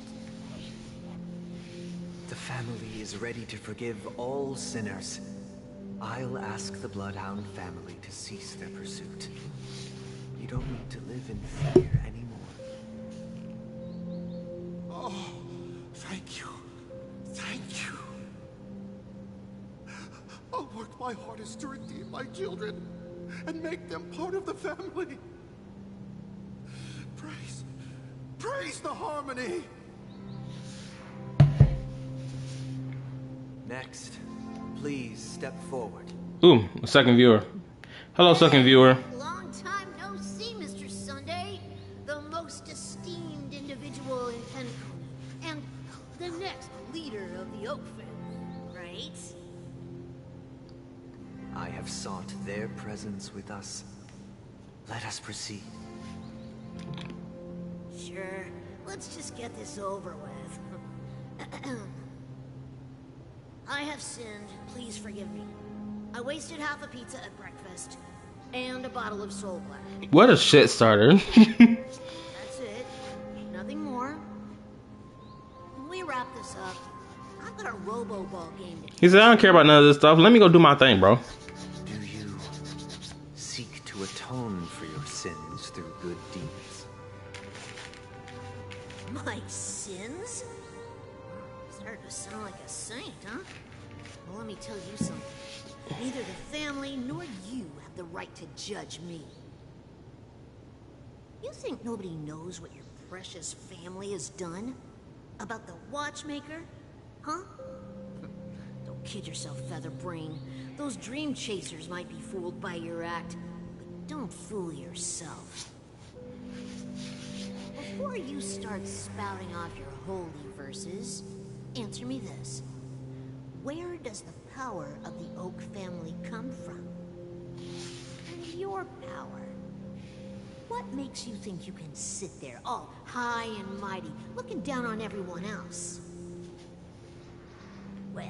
The family is ready to forgive all sinners. I'll ask the Bloodhound family to cease their pursuit. You don't need to live in fear anymore. Oh, thank you. Thank you. I'll work my hardest to redeem my children and make them part of the family. Praise the harmony. Next, please step forward. Ooh, a second viewer. Hello, second viewer. Long time no see, Mr. Sunday. The most esteemed individual in Penacony. And the next leader of the Oak family, right? I have sought their presence with us. Let us proceed. Sure. Let's just get this over with. I have sinned. Please forgive me. I wasted half a pizza at breakfast and a bottle of Soul Black. What a shit starter. That's it. Nothing more. When we wrap this up, I've got a robo-ball game to He said, I don't care about none of this stuff. Let me go do my thing, bro. Do you seek to atone for your sins through good deeds? My sins? Starting to sound like a saint, huh? Well, let me tell you something. Neither the family nor you have the right to judge me. You think nobody knows what your precious family has done? About the watchmaker? Huh? Don't kid yourself, Featherbrain. Those dream chasers might be fooled by your act, but don't fool yourself. Before you start spouting off your holy verses, answer me this. Where does the power of the Oak family come from? And your power? What makes you think you can sit there all high and mighty, looking down on everyone else? Well,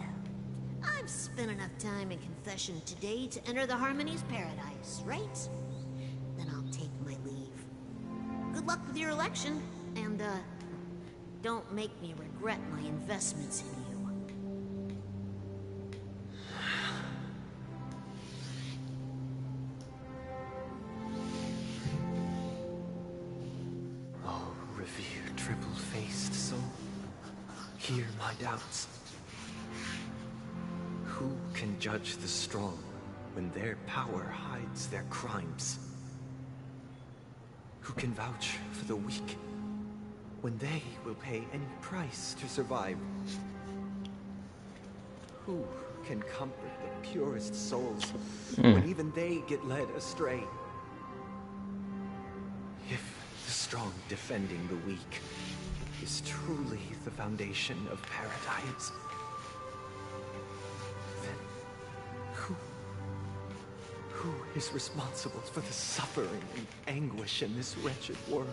I've spent enough time in confession today to enter the Harmony's paradise, right? Then I'll take my leave. Good luck with your election, and, don't make me regret my investments in you. Oh, revered triple-faced soul, hear my doubts. Who can judge the strong when their power hides their crimes? Who can vouch for the weak when they will pay any price to survive? Who can comfort the purest souls when even they get led astray? If the strong defending the weak is truly the foundation of paradise, then who is responsible for the suffering and anguish in this wretched world?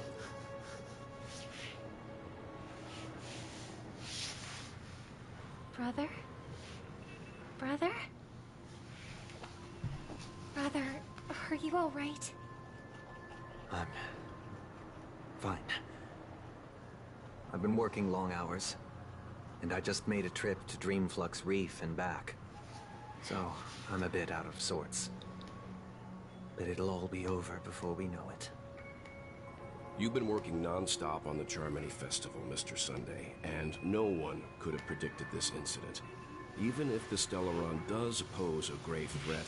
Brother? Brother? Brother, are you all right? I'm fine. I've been working long hours, and I just made a trip to Dreamflux Reef and back. So, I'm a bit out of sorts. But it'll all be over before we know it. You've been working non-stop on the Charmony Festival, Mr. Sunday, and no one could have predicted this incident. Even if the Stellaron does pose a grave threat,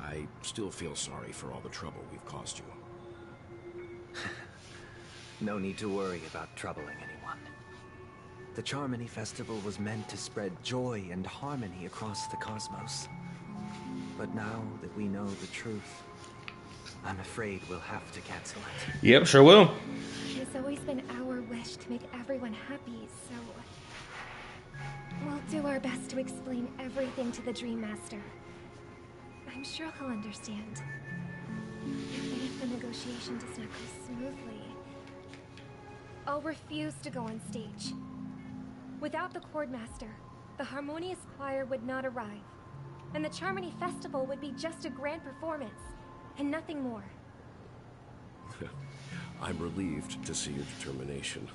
I still feel sorry for all the trouble we've caused you. No need to worry about troubling anyone. The Charmony Festival was meant to spread joy and harmony across the cosmos. But now that we know the truth, I'm afraid we'll have to cancel it. Yep, sure will. It's always been our wish to make everyone happy, so we'll do our best to explain everything to the Dream Master. I'm sure he'll understand. Even if the negotiation does not go smoothly, I'll refuse to go on stage. Without the Chord Master, the Harmonious Choir would not arrive, and the Charmony Festival would be just a grand performance, and nothing more. I'm relieved to see your determination.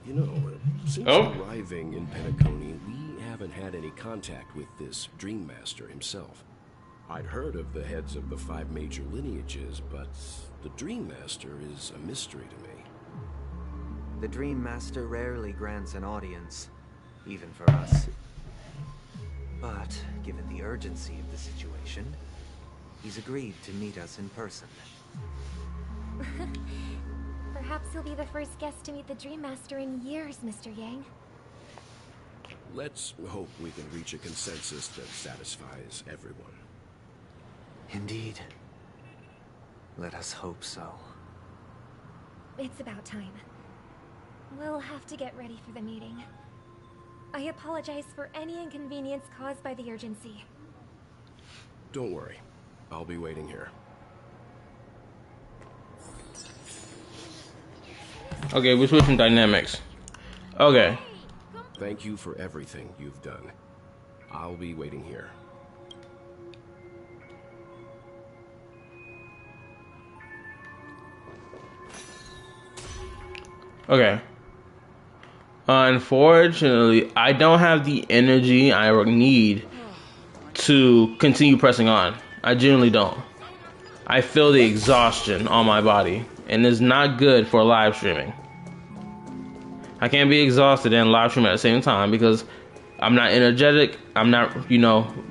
You know, since arriving in Penacony, we haven't had any contact with this Dream Master himself. I'd heard of the heads of the 5 major lineages, but the Dream Master is a mystery to me. The Dream Master rarely grants an audience, even for us. But, given the urgency of the situation, he's agreed to meet us in person. Perhaps you'll be the first guest to meet the Dream Master in years, Mr. Yang. Let's hope we can reach a consensus that satisfies everyone. Indeed. Let us hope so. It's about time. We'll have to get ready for the meeting. I apologize for any inconvenience caused by the urgency. Don't worry. I'll be waiting here. Okay, we're switching dynamics. Okay. Thank you for everything you've done. I'll be waiting here. Okay. Unfortunately, I don't have the energy I need to continue pressing on. I genuinely don't. I feel the exhaustion on my body, and it's not good for live streaming. I can't be exhausted and live stream at the same time because I'm not energetic. I'm not,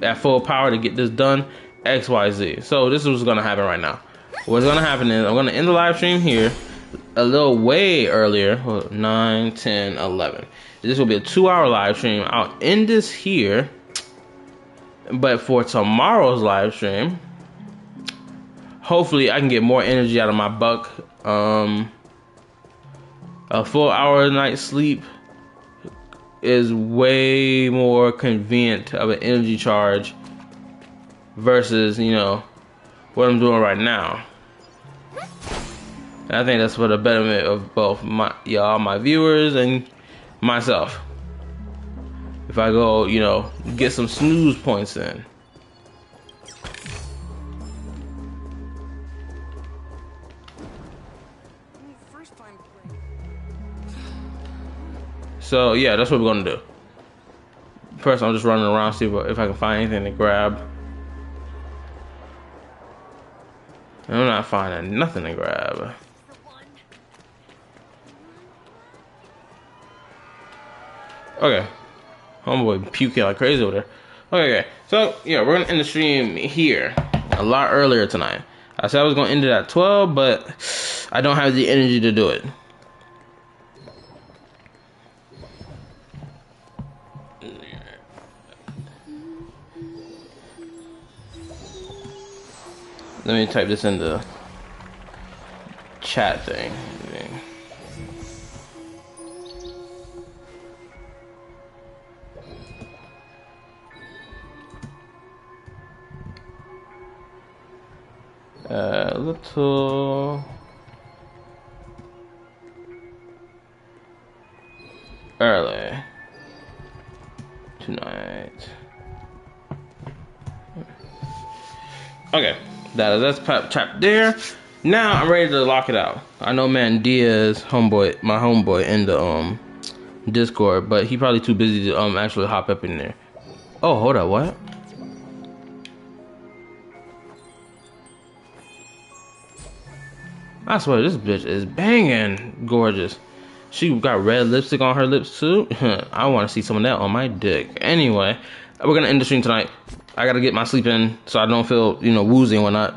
at full power to get this done. X, Y, Z. So this is what's gonna happen right now. What's gonna happen is I'm gonna end the live stream here a little way earlier. 9, 10, 11. This will be a 2-hour live stream. I'll end this here. But for tomorrow's live stream, hopefully I can get more energy out of my buck. A full hour a night sleep is way more convenient of an energy charge versus, what I'm doing right now. And I think that's for the betterment of both my viewers and myself. If I go, get some snooze points in. So yeah, that's what we're gonna do. First, I'm just running around, see if I can find anything to grab. I'm not finding nothing to grab. Okay. Homeboy puking like crazy over there. Okay. So yeah, we're gonna end the stream here a lot earlier tonight. I said I was gonna end it at 12, but I don't have the energy to do it. Let me type this in the chat thing. Little early tonight. Okay, that's chat there. Now I'm ready to lock it out. I know man Diaz, homeboy, my homeboy in the Discord, but he probably too busy to actually hop up in there. Oh, hold up, what? I swear this bitch is banging gorgeous. She got red lipstick on her lips too. I want to see some of that on my dick. Anyway, we're gonna end the stream tonight. I gotta get my sleep in so I don't feel, woozy and whatnot.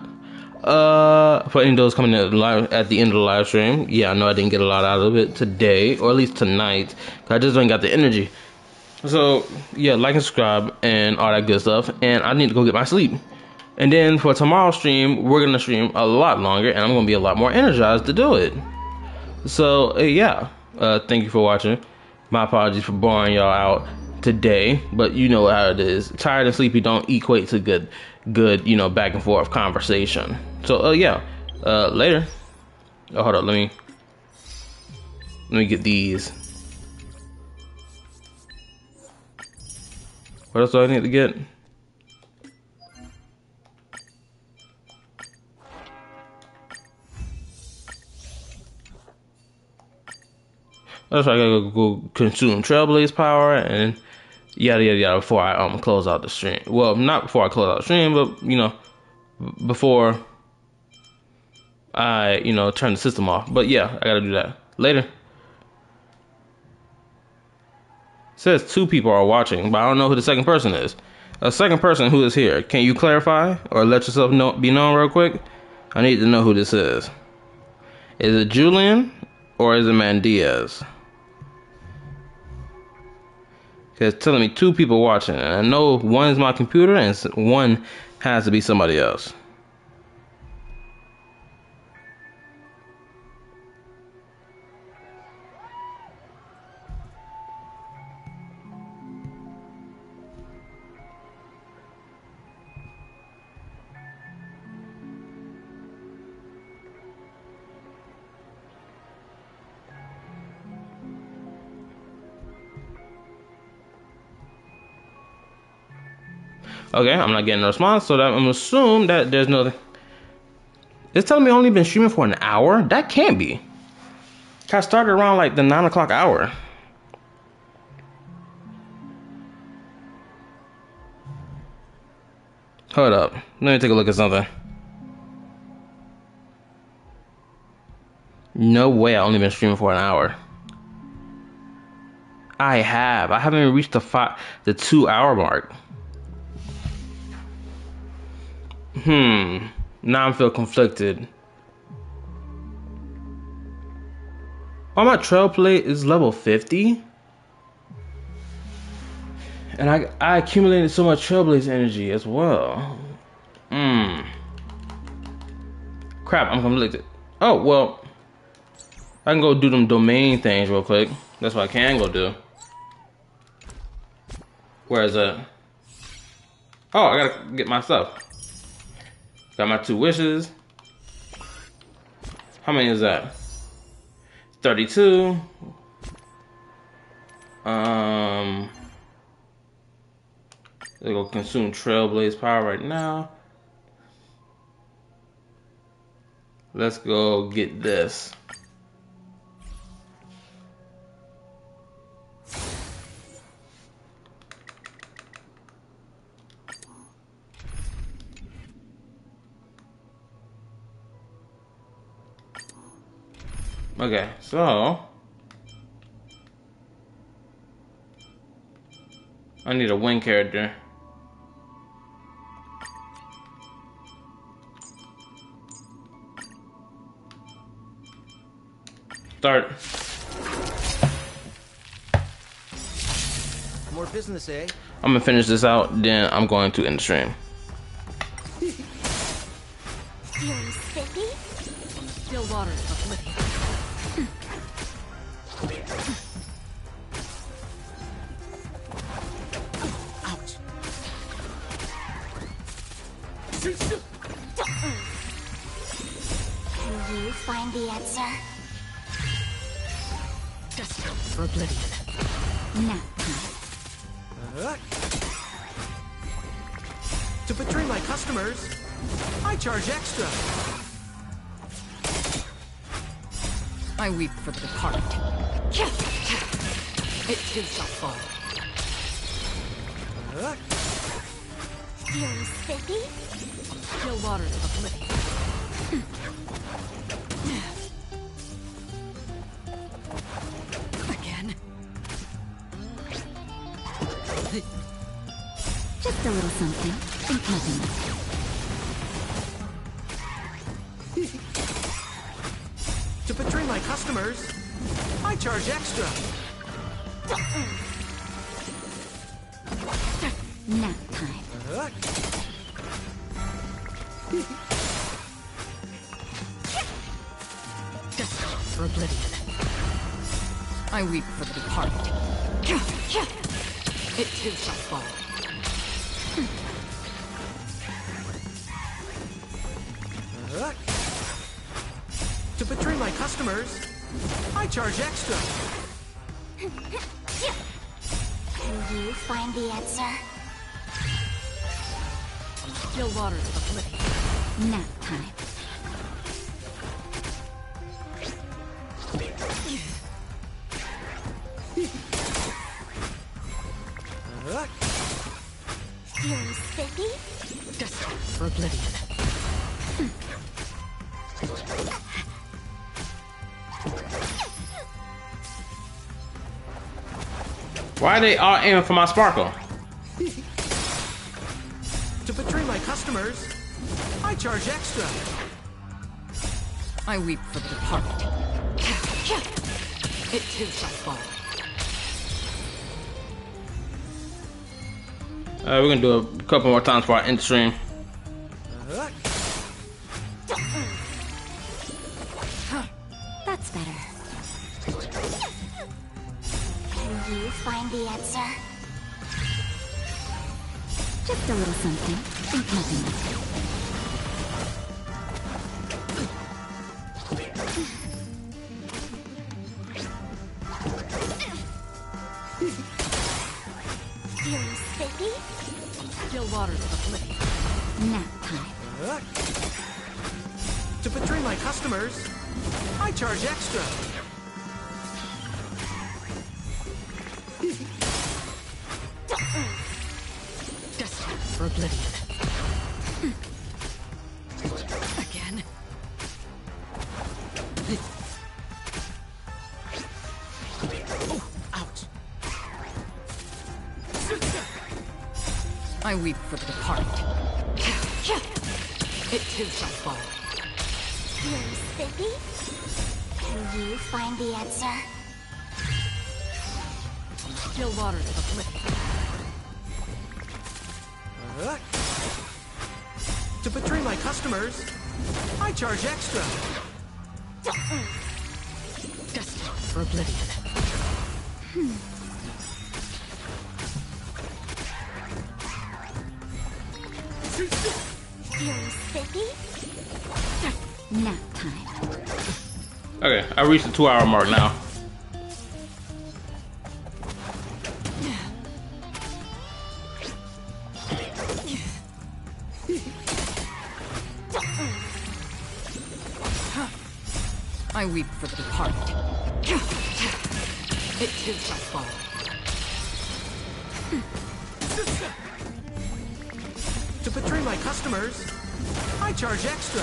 For any of those coming in live at the end of the live stream, yeah, I know I didn't get a lot out of it today, or at least tonight, cause I just ain't got the energy. So yeah, like and subscribe and all that good stuff. And I need to go get my sleep. And then for tomorrow's stream, we're gonna stream a lot longer, and I'm gonna be a lot more energized to do it. So yeah, thank you for watching. My apologies for boring y'all out today, but you know how it is. Tired and sleepy don't equate to good, back and forth conversation. So yeah, later. Oh, hold up, let me get these. What else do I need to get? That's why I gotta go consume Trailblaze power and yada yada yada before I close out the stream. Well, not before I close out the stream, but before I turn the system off. But yeah, I gotta do that later. It says 2 people are watching, but I don't know who the second person is. A second person who is here. Can you clarify or let yourself be known real quick? I need to know who this is. Is it Julian or is it Mandiaz? Because it's telling me 2 people watching, and I know one is my computer and one has to be somebody else. Okay, I'm not getting a response, so that I'm gonna assume that there's no. It's telling me only been streaming for an hour. That can't be. I started around like the 9 o'clock hour. Hold up, let me take a look at something. No way, I only been streaming for an hour. I haven't even reached the 2 hour mark. Now I feel conflicted. Oh, my Trailblaze is level 50? And I accumulated so much Trailblaze energy as well. Crap, I'm conflicted. Oh, well. I can go do them domain things real quick. That's what I can go do. Where is that? Oh, I gotta get my stuff. Got my 2 wishes. How many is that? 32. Let's go consume Trailblaze power right now. Let's go get this. Okay, so I need a wing character. Start. More business, eh? I'm gonna finish this out, then I'm going to end the stream. Feeling spiffy? Still water's Ouch. Can you find the answer? Just for oblivion. No. To betray my customers, I charge extra. I weep for the departed. It too shall fall. Feeling spiffy? Still waters of oblivion. Again. Just a little something. Think nothing. To betray my customers, I charge extra. Nap time. Just for oblivion. I weep for the departed. It too shall fall. To betray my customers, I charge extra. Can you find the answer? Still waters of oblivion. Nap time. Feeling spiffy? Just for oblivion. Why are they all aiming for my sparkle? To betray my customers, I charge extra. I weep for the departed. It too shall fall. We're gonna do a couple more times for our end stream. That's better. Can you find the answer? Just a little something. Think nothing. Feeling spiffy? Still waters of oblivion. Nap time. To betray my customers, I charge extra. Just for oblivion. Again. Oh, ouch. I weep for the departed. It too shall fall. Feeling spiffy? Can you find the answer? Still waters of oblivion. To betray my customers, I charge extra. Destined for oblivion. Feeling spiffy? Nap time. Okay, I reached the 2-hour mark now. I weep for the departed. It too shall fall. To betray my customers, I charge extra.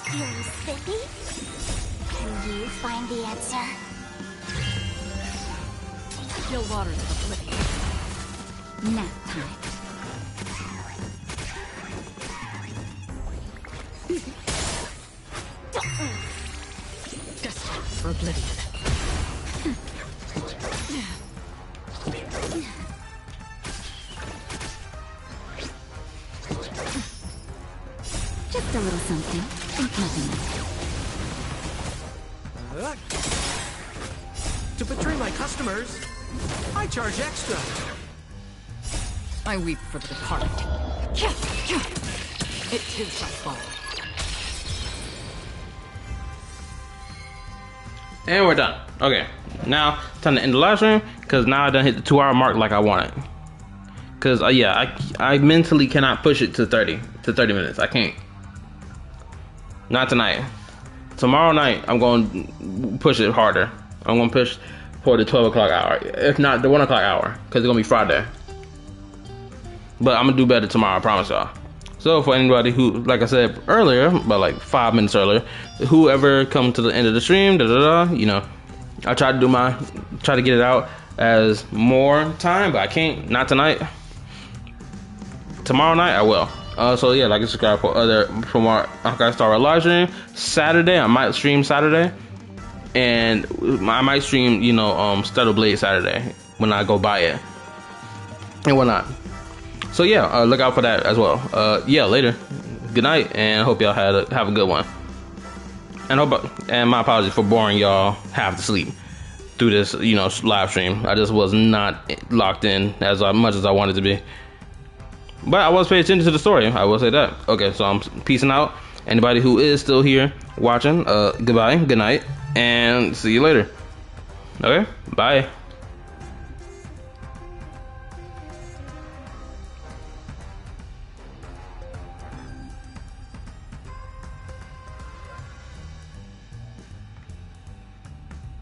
Feeling spiffy? Can you find the answer? Still waters of oblivion. Nap time. Destined for oblivion. Just a little something. Think To betray my customers, I charge extra. I weep for the departed. It is my fault. And we're done. Okay, now time to end the live stream because now I done hit the 2-hour mark like I wanted. Cause yeah, I mentally cannot push it to 30 minutes. I can't. Not tonight. Tomorrow night I'm going to push it harder. I'm going to push for the 12 o'clock hour, if not the 1 o'clock hour, because it's going to be Friday. But I'm going to do better tomorrow, I promise y'all. So for anybody who, like I said earlier, about like 5 minutes earlier, whoever come to the end of the stream, you know, I try to get it out as more time, but I can't. Not tonight. Tomorrow night I will. So yeah, like and subscribe for more Honkai Star Rail live stream. Saturday I might stream Saturday, and I might stream, you know, Stellar Blade Saturday when I go buy it and whatnot. So yeah, look out for that as well. Yeah, later. Good night, and hope y'all have a good one. And my apologies for boring y'all half to sleep through this, you know, live stream. I just was not locked in as much as I wanted to be. But I was paying attention to the story. I will say that. Okay, so I'm peacing out. Anybody who is still here watching, goodbye, good night, and see you later. Okay, bye.